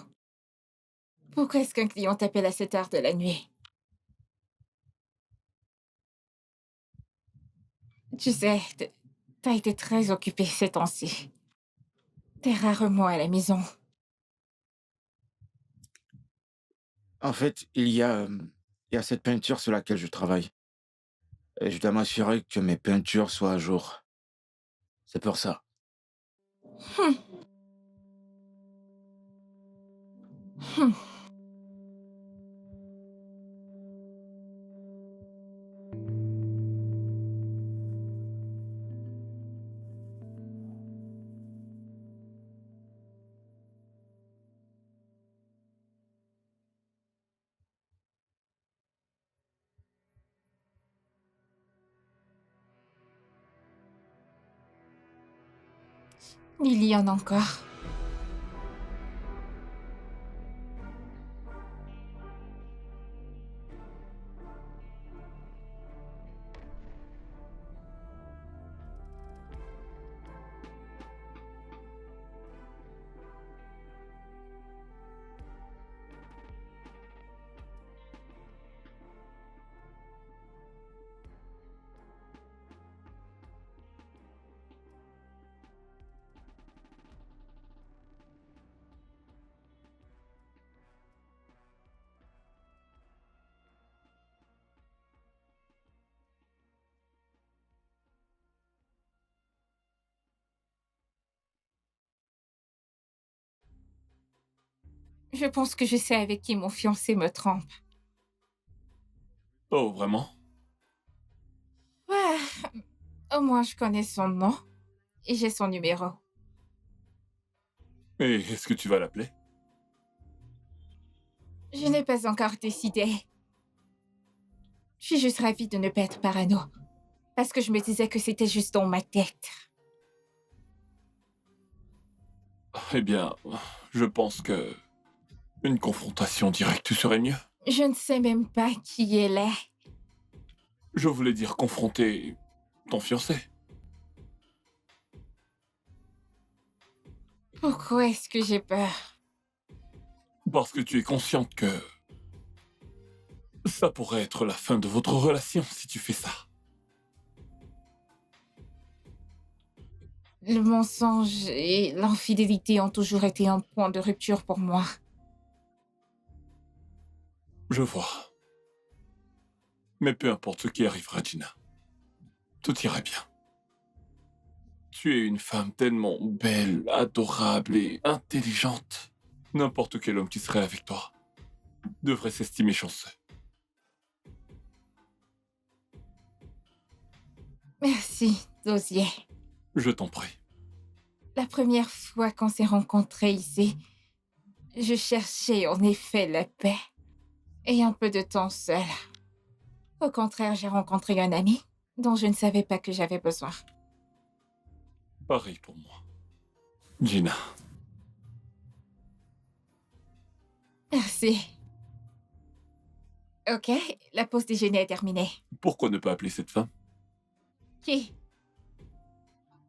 Pourquoi est-ce qu'un client t'appelle à cette heure de la nuit? Tu sais, t'as été très occupée ces temps-ci. T'es rarement à la maison. En fait, il y a cette peinture sur laquelle je travaille. Et je dois m'assurer que mes peintures soient à jour. C'est pour ça. Hum, hum. Il y en a encore. Je pense que je sais avec qui mon fiancé me trompe. Oh, vraiment? Ouais, au moins je connais son nom et j'ai son numéro. Et est-ce que tu vas l'appeler? Je n'ai pas encore décidé. Je suis juste ravie de ne pas être parano. Parce que je me disais que c'était juste dans ma tête. Eh bien, je pense que une confrontation directe serait mieux. Je ne sais même pas qui elle est. Je voulais dire confronter ton fiancé. Pourquoi est-ce que j'ai peur? Parce que tu es consciente que ça pourrait être la fin de votre relation si tu fais ça. Le mensonge et l'infidélité ont toujours été un point de rupture pour moi. Je vois. Mais peu importe ce qui arrivera, Gina. Tout ira bien. Tu es une femme tellement belle, adorable et intelligente. N'importe quel homme qui serait avec toi devrait s'estimer chanceux. Merci, Dosier. Je t'en prie. La première fois qu'on s'est rencontrés ici, je cherchais en effet la paix et un peu de temps seul. Au contraire, j'ai rencontré un ami dont je ne savais pas que j'avais besoin. Pareil pour moi. Gina, Merci. Ok, la pause déjeuner est terminée. pourquoi ne pas appeler cette femme Qui?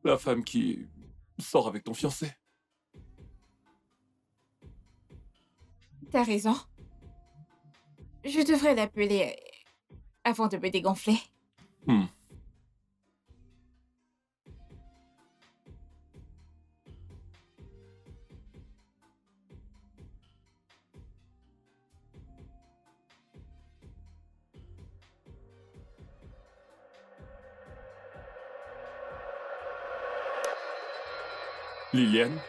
la femme qui sort avec ton fiancé? T'as raison. Je devrais l'appeler avant de me dégonfler. Hmm. Liliane?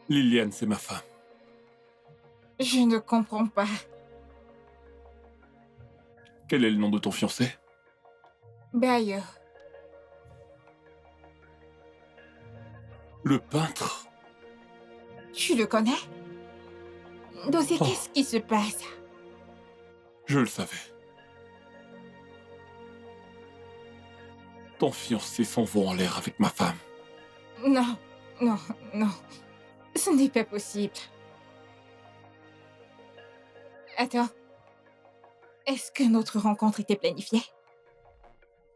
Liliane, c'est ma femme. Je ne comprends pas. Quel est le nom de ton fiancé? Bayo, Le peintre? tu le connais? Dosier, Oh. qu'est-ce qui se passe? Je le savais. Ton fiancé s'envole en l'air avec ma femme. Non, non, non. Ce n'est pas possible. Attends. Est-ce que notre rencontre était planifiée?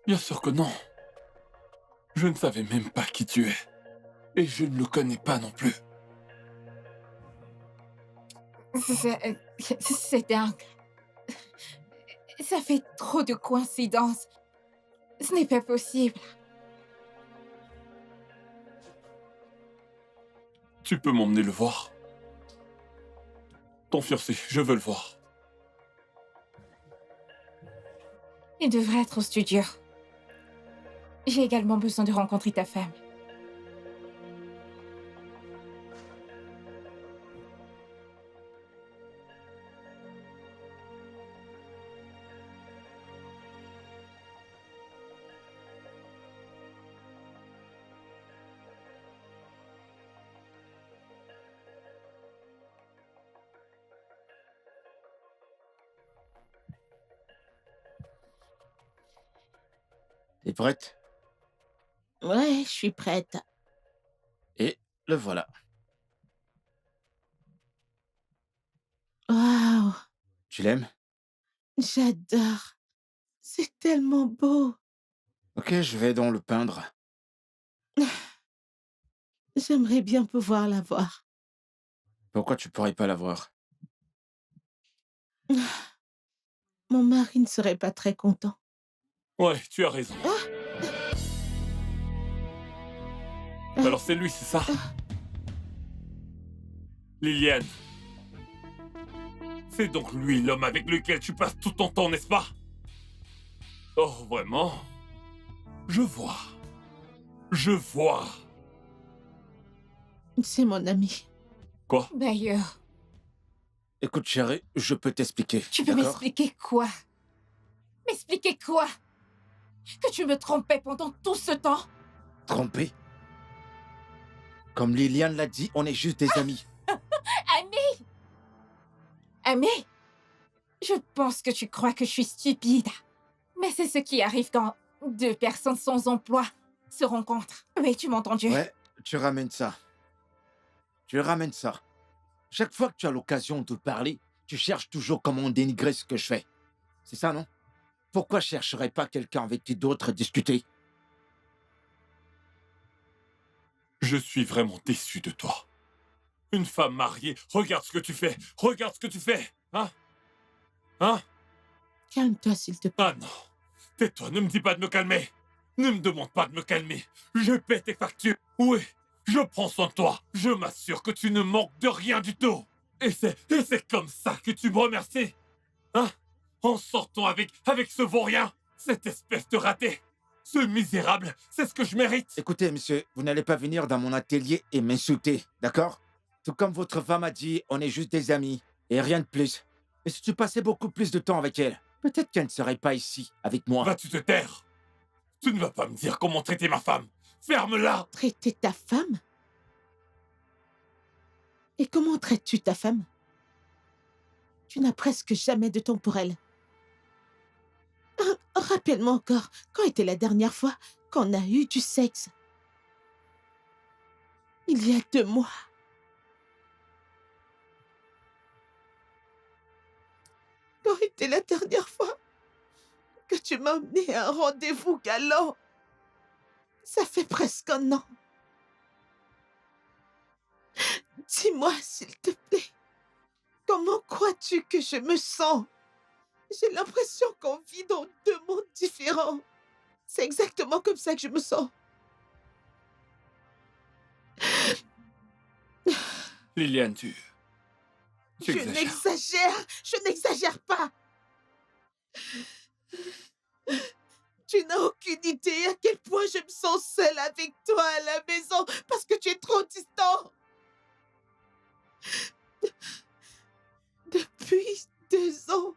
Bien sûr que non. Je ne savais même pas qui tu es. Et je ne le connais pas non plus. C'est dingue. Ça fait trop de coïncidences. Ce n'est pas possible. Tu peux m'emmener le voir? Ton fiancé, je veux le voir. Il devrait être au studio. J'ai également besoin de rencontrer ta femme. T'es prête? Ouais, je suis prête. Et le voilà. Waouh, Tu l'aimes? j'adore. C'est tellement beau. Ok, je vais donc le peindre. J'aimerais bien pouvoir la voir. Pourquoi tu pourrais pas la voir? Mon mari ne serait pas très content. Ouais, tu as raison. Euh, Alors c'est lui, c'est ça? Liliane. C'est donc lui l'homme avec lequel tu passes tout ton temps, n'est-ce pas? Oh, vraiment? Je vois. Je vois. C'est mon ami. Quoi? Bayo, Écoute, chérie, je peux t'expliquer. tu peux d'accord? m'expliquer quoi? M'expliquer quoi? Que tu me trompais pendant tout ce temps? Trompé? Comme Liliane l'a dit, on est juste des amis. Ami! Ami! Je pense que tu crois que je suis stupide. Mais c'est ce qui arrive quand deux personnes sans emploi se rencontrent. Oui, tu m'as entendu? Ouais, tu ramènes ça. Tu ramènes ça. Chaque fois que tu as l'occasion de parler, tu cherches toujours comment dénigrer ce que je fais. C'est ça, non? Pourquoi chercherais pas quelqu'un avec qui d'autres discuter? Je suis vraiment déçu de toi. Une femme mariée, regarde ce que tu fais. Regarde ce que tu fais. Hein? Hein? Calme-toi, s'il te plaît. Ah non. Tais-toi, ne me dis pas de me calmer. Ne me demande pas de me calmer. Je paie tes factures. Oui, je prends soin de toi. Je m'assure que tu ne manques de rien du tout. Et c'est comme ça que tu me remercies. Hein? En sortant avec ce vaurien. Cette espèce de raté. Ce misérable, c'est ce que je mérite. Écoutez, monsieur, vous n'allez pas venir dans mon atelier et m'insulter, d'accord? Tout comme votre femme a dit, on est juste des amis, et rien de plus. Et si tu passais beaucoup plus de temps avec elle, peut-être qu'elle ne serait pas ici, avec moi. Vas-tu te taire? Tu ne vas pas me dire comment traiter ma femme. Ferme-la. Traiter ta femme? Et comment traites-tu ta femme? Tu n'as presque jamais de temps pour elle. Rappelle-moi encore, quand était la dernière fois qu'on a eu du sexe? Il y a 2 mois. Quand était la dernière fois que tu m'as emmené à un rendez-vous galant? Ça fait presque 1 an. Dis-moi, s'il te plaît, comment crois-tu que je me sens? J'ai l'impression qu'on vit dans 2 mondes différents. C'est exactement comme ça que je me sens. Liliane, tu Je exagères. je n'exagère pas. Tu n'as aucune idée à quel point je me sens seule avec toi à la maison parce que tu es trop distant. Depuis 2 ans,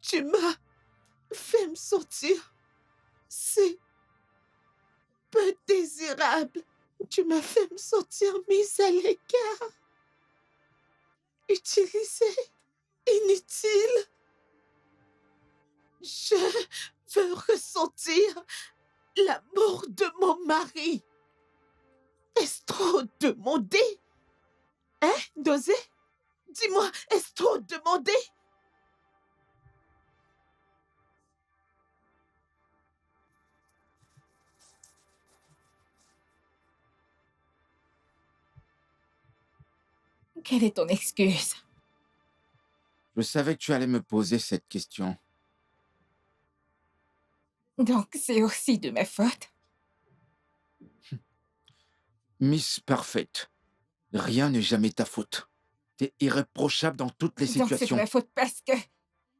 tu m'as fait me sentir si peu désirable. Tu m'as fait me sentir mise à l'écart, utilisée, inutile. Je veux ressentir l'amour de mon mari. Est-ce trop demandé? Hein, Dosé? Dis-moi, est-ce trop demandé? Quelle est ton excuse? Je savais que tu allais me poser cette question. Donc, c'est aussi de ma faute. Miss Parfaite, rien n'est jamais ta faute. T'es irréprochable dans toutes les Donc, c'est de situations. ma faute parce que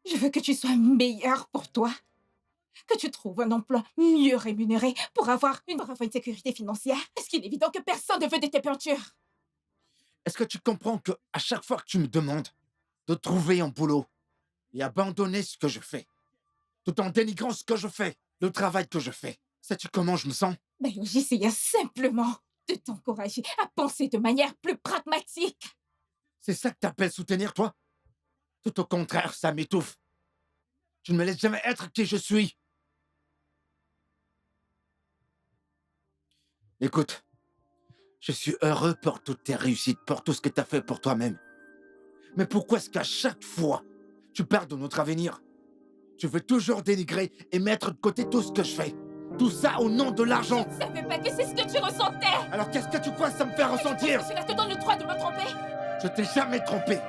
je veux que tu sois meilleur pour toi. Que tu trouves un emploi mieux rémunéré pour avoir une sécurité financière. Est-ce qu'il est évident que personne ne veut de tes peintures? Est-ce que tu comprends que à chaque fois que tu me demandes de trouver un boulot et abandonner ce que je fais, tout en dénigrant ce que je fais, le travail que je fais, sais-tu comment je me sens? Ben, j'essayais simplement de t'encourager à penser de manière plus pragmatique. C'est ça que t'appelles soutenir, toi? Tout au contraire, ça m'étouffe. Tu ne me laisses jamais être qui je suis. Écoute, je suis heureux pour toutes tes réussites, pour tout ce que t'as fait pour toi-même. Mais pourquoi est-ce qu'à chaque fois, tu parles de notre avenir? Tu veux toujours dénigrer et mettre de côté tout ce que je fais. Tout ça au nom de l'argent. Je ne savais pas que c'est ce que tu ressentais. Alors qu'est-ce que tu crois que ça me fait ressentir? Cela te donne le droit de me tromper. Je t'ai jamais trompé.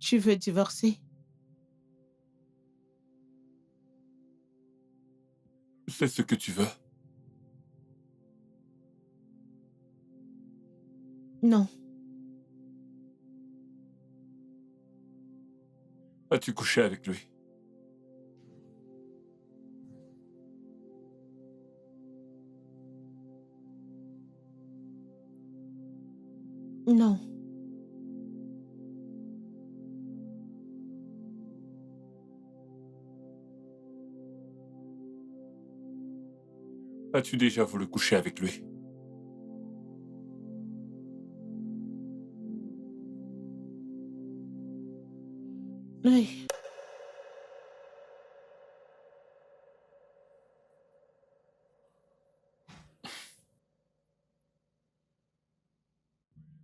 Tu veux divorcer? C'est ce que tu veux? Non. As-tu couché avec lui? Non. As-tu déjà voulu coucher avec lui? Oui.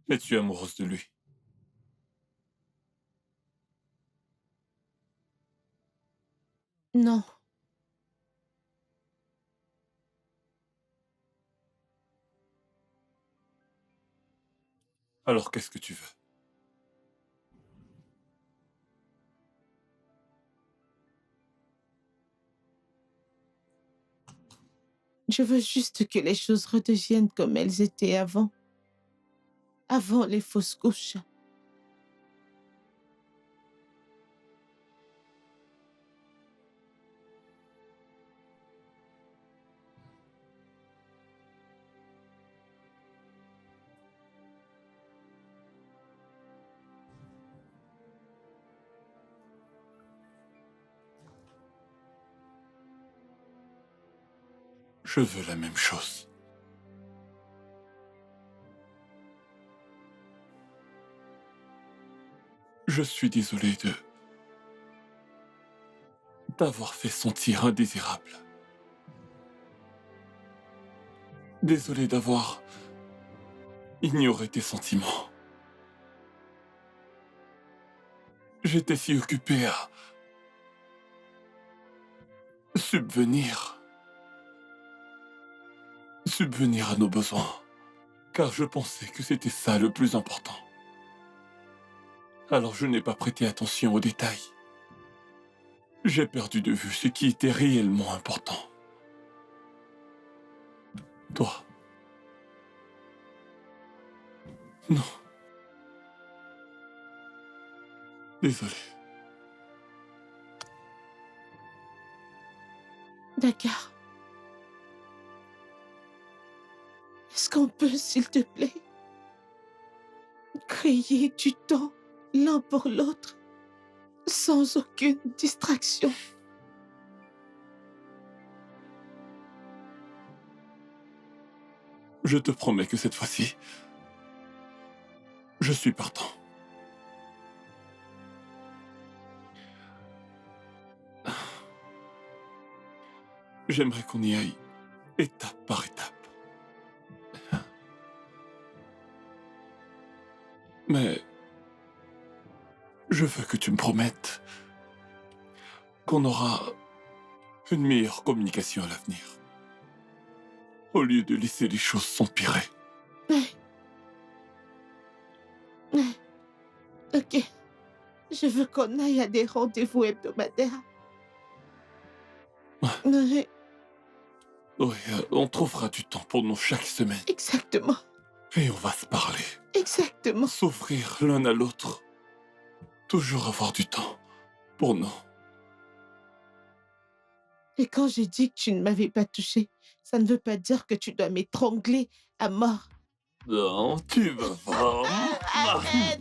Es-tu amoureuse de lui? Non. Alors qu'est-ce que tu veux? Je veux juste que les choses redeviennent comme elles étaient avant. Avant les fausses couches. Je veux la même chose. Je suis désolé de t'avoir fait sentir indésirable. Désolé d'avoir ignoré tes sentiments. J'étais si occupé à subvenir à nos besoins, car je pensais que c'était ça le plus important. Alors je n'ai pas prêté attention aux détails. J'ai perdu de vue ce qui était réellement important. Toi. Non. Désolé. D'accord. Est-ce qu'on peut, s'il te plaît, créer du temps l'un pour l'autre sans aucune distraction? Je te promets que cette fois-ci, je suis partant. J'aimerais qu'on y aille étape par étape. Mais je veux que tu me promettes qu'on aura une meilleure communication à l'avenir, au lieu de laisser les choses s'empirer. Ok. Je veux qu'on aille à des rendez-vous hebdomadaires. Oui, Oui, on trouvera du temps pour nous chaque semaine. exactement. Et on va se parler, Exactement. s'offrir l'un à l'autre. Toujours avoir du temps pour nous. Et quand j'ai dit que tu ne m'avais pas touché, ça ne veut pas dire que tu dois m'étrangler à mort. Non, tu vas voir. Arrête.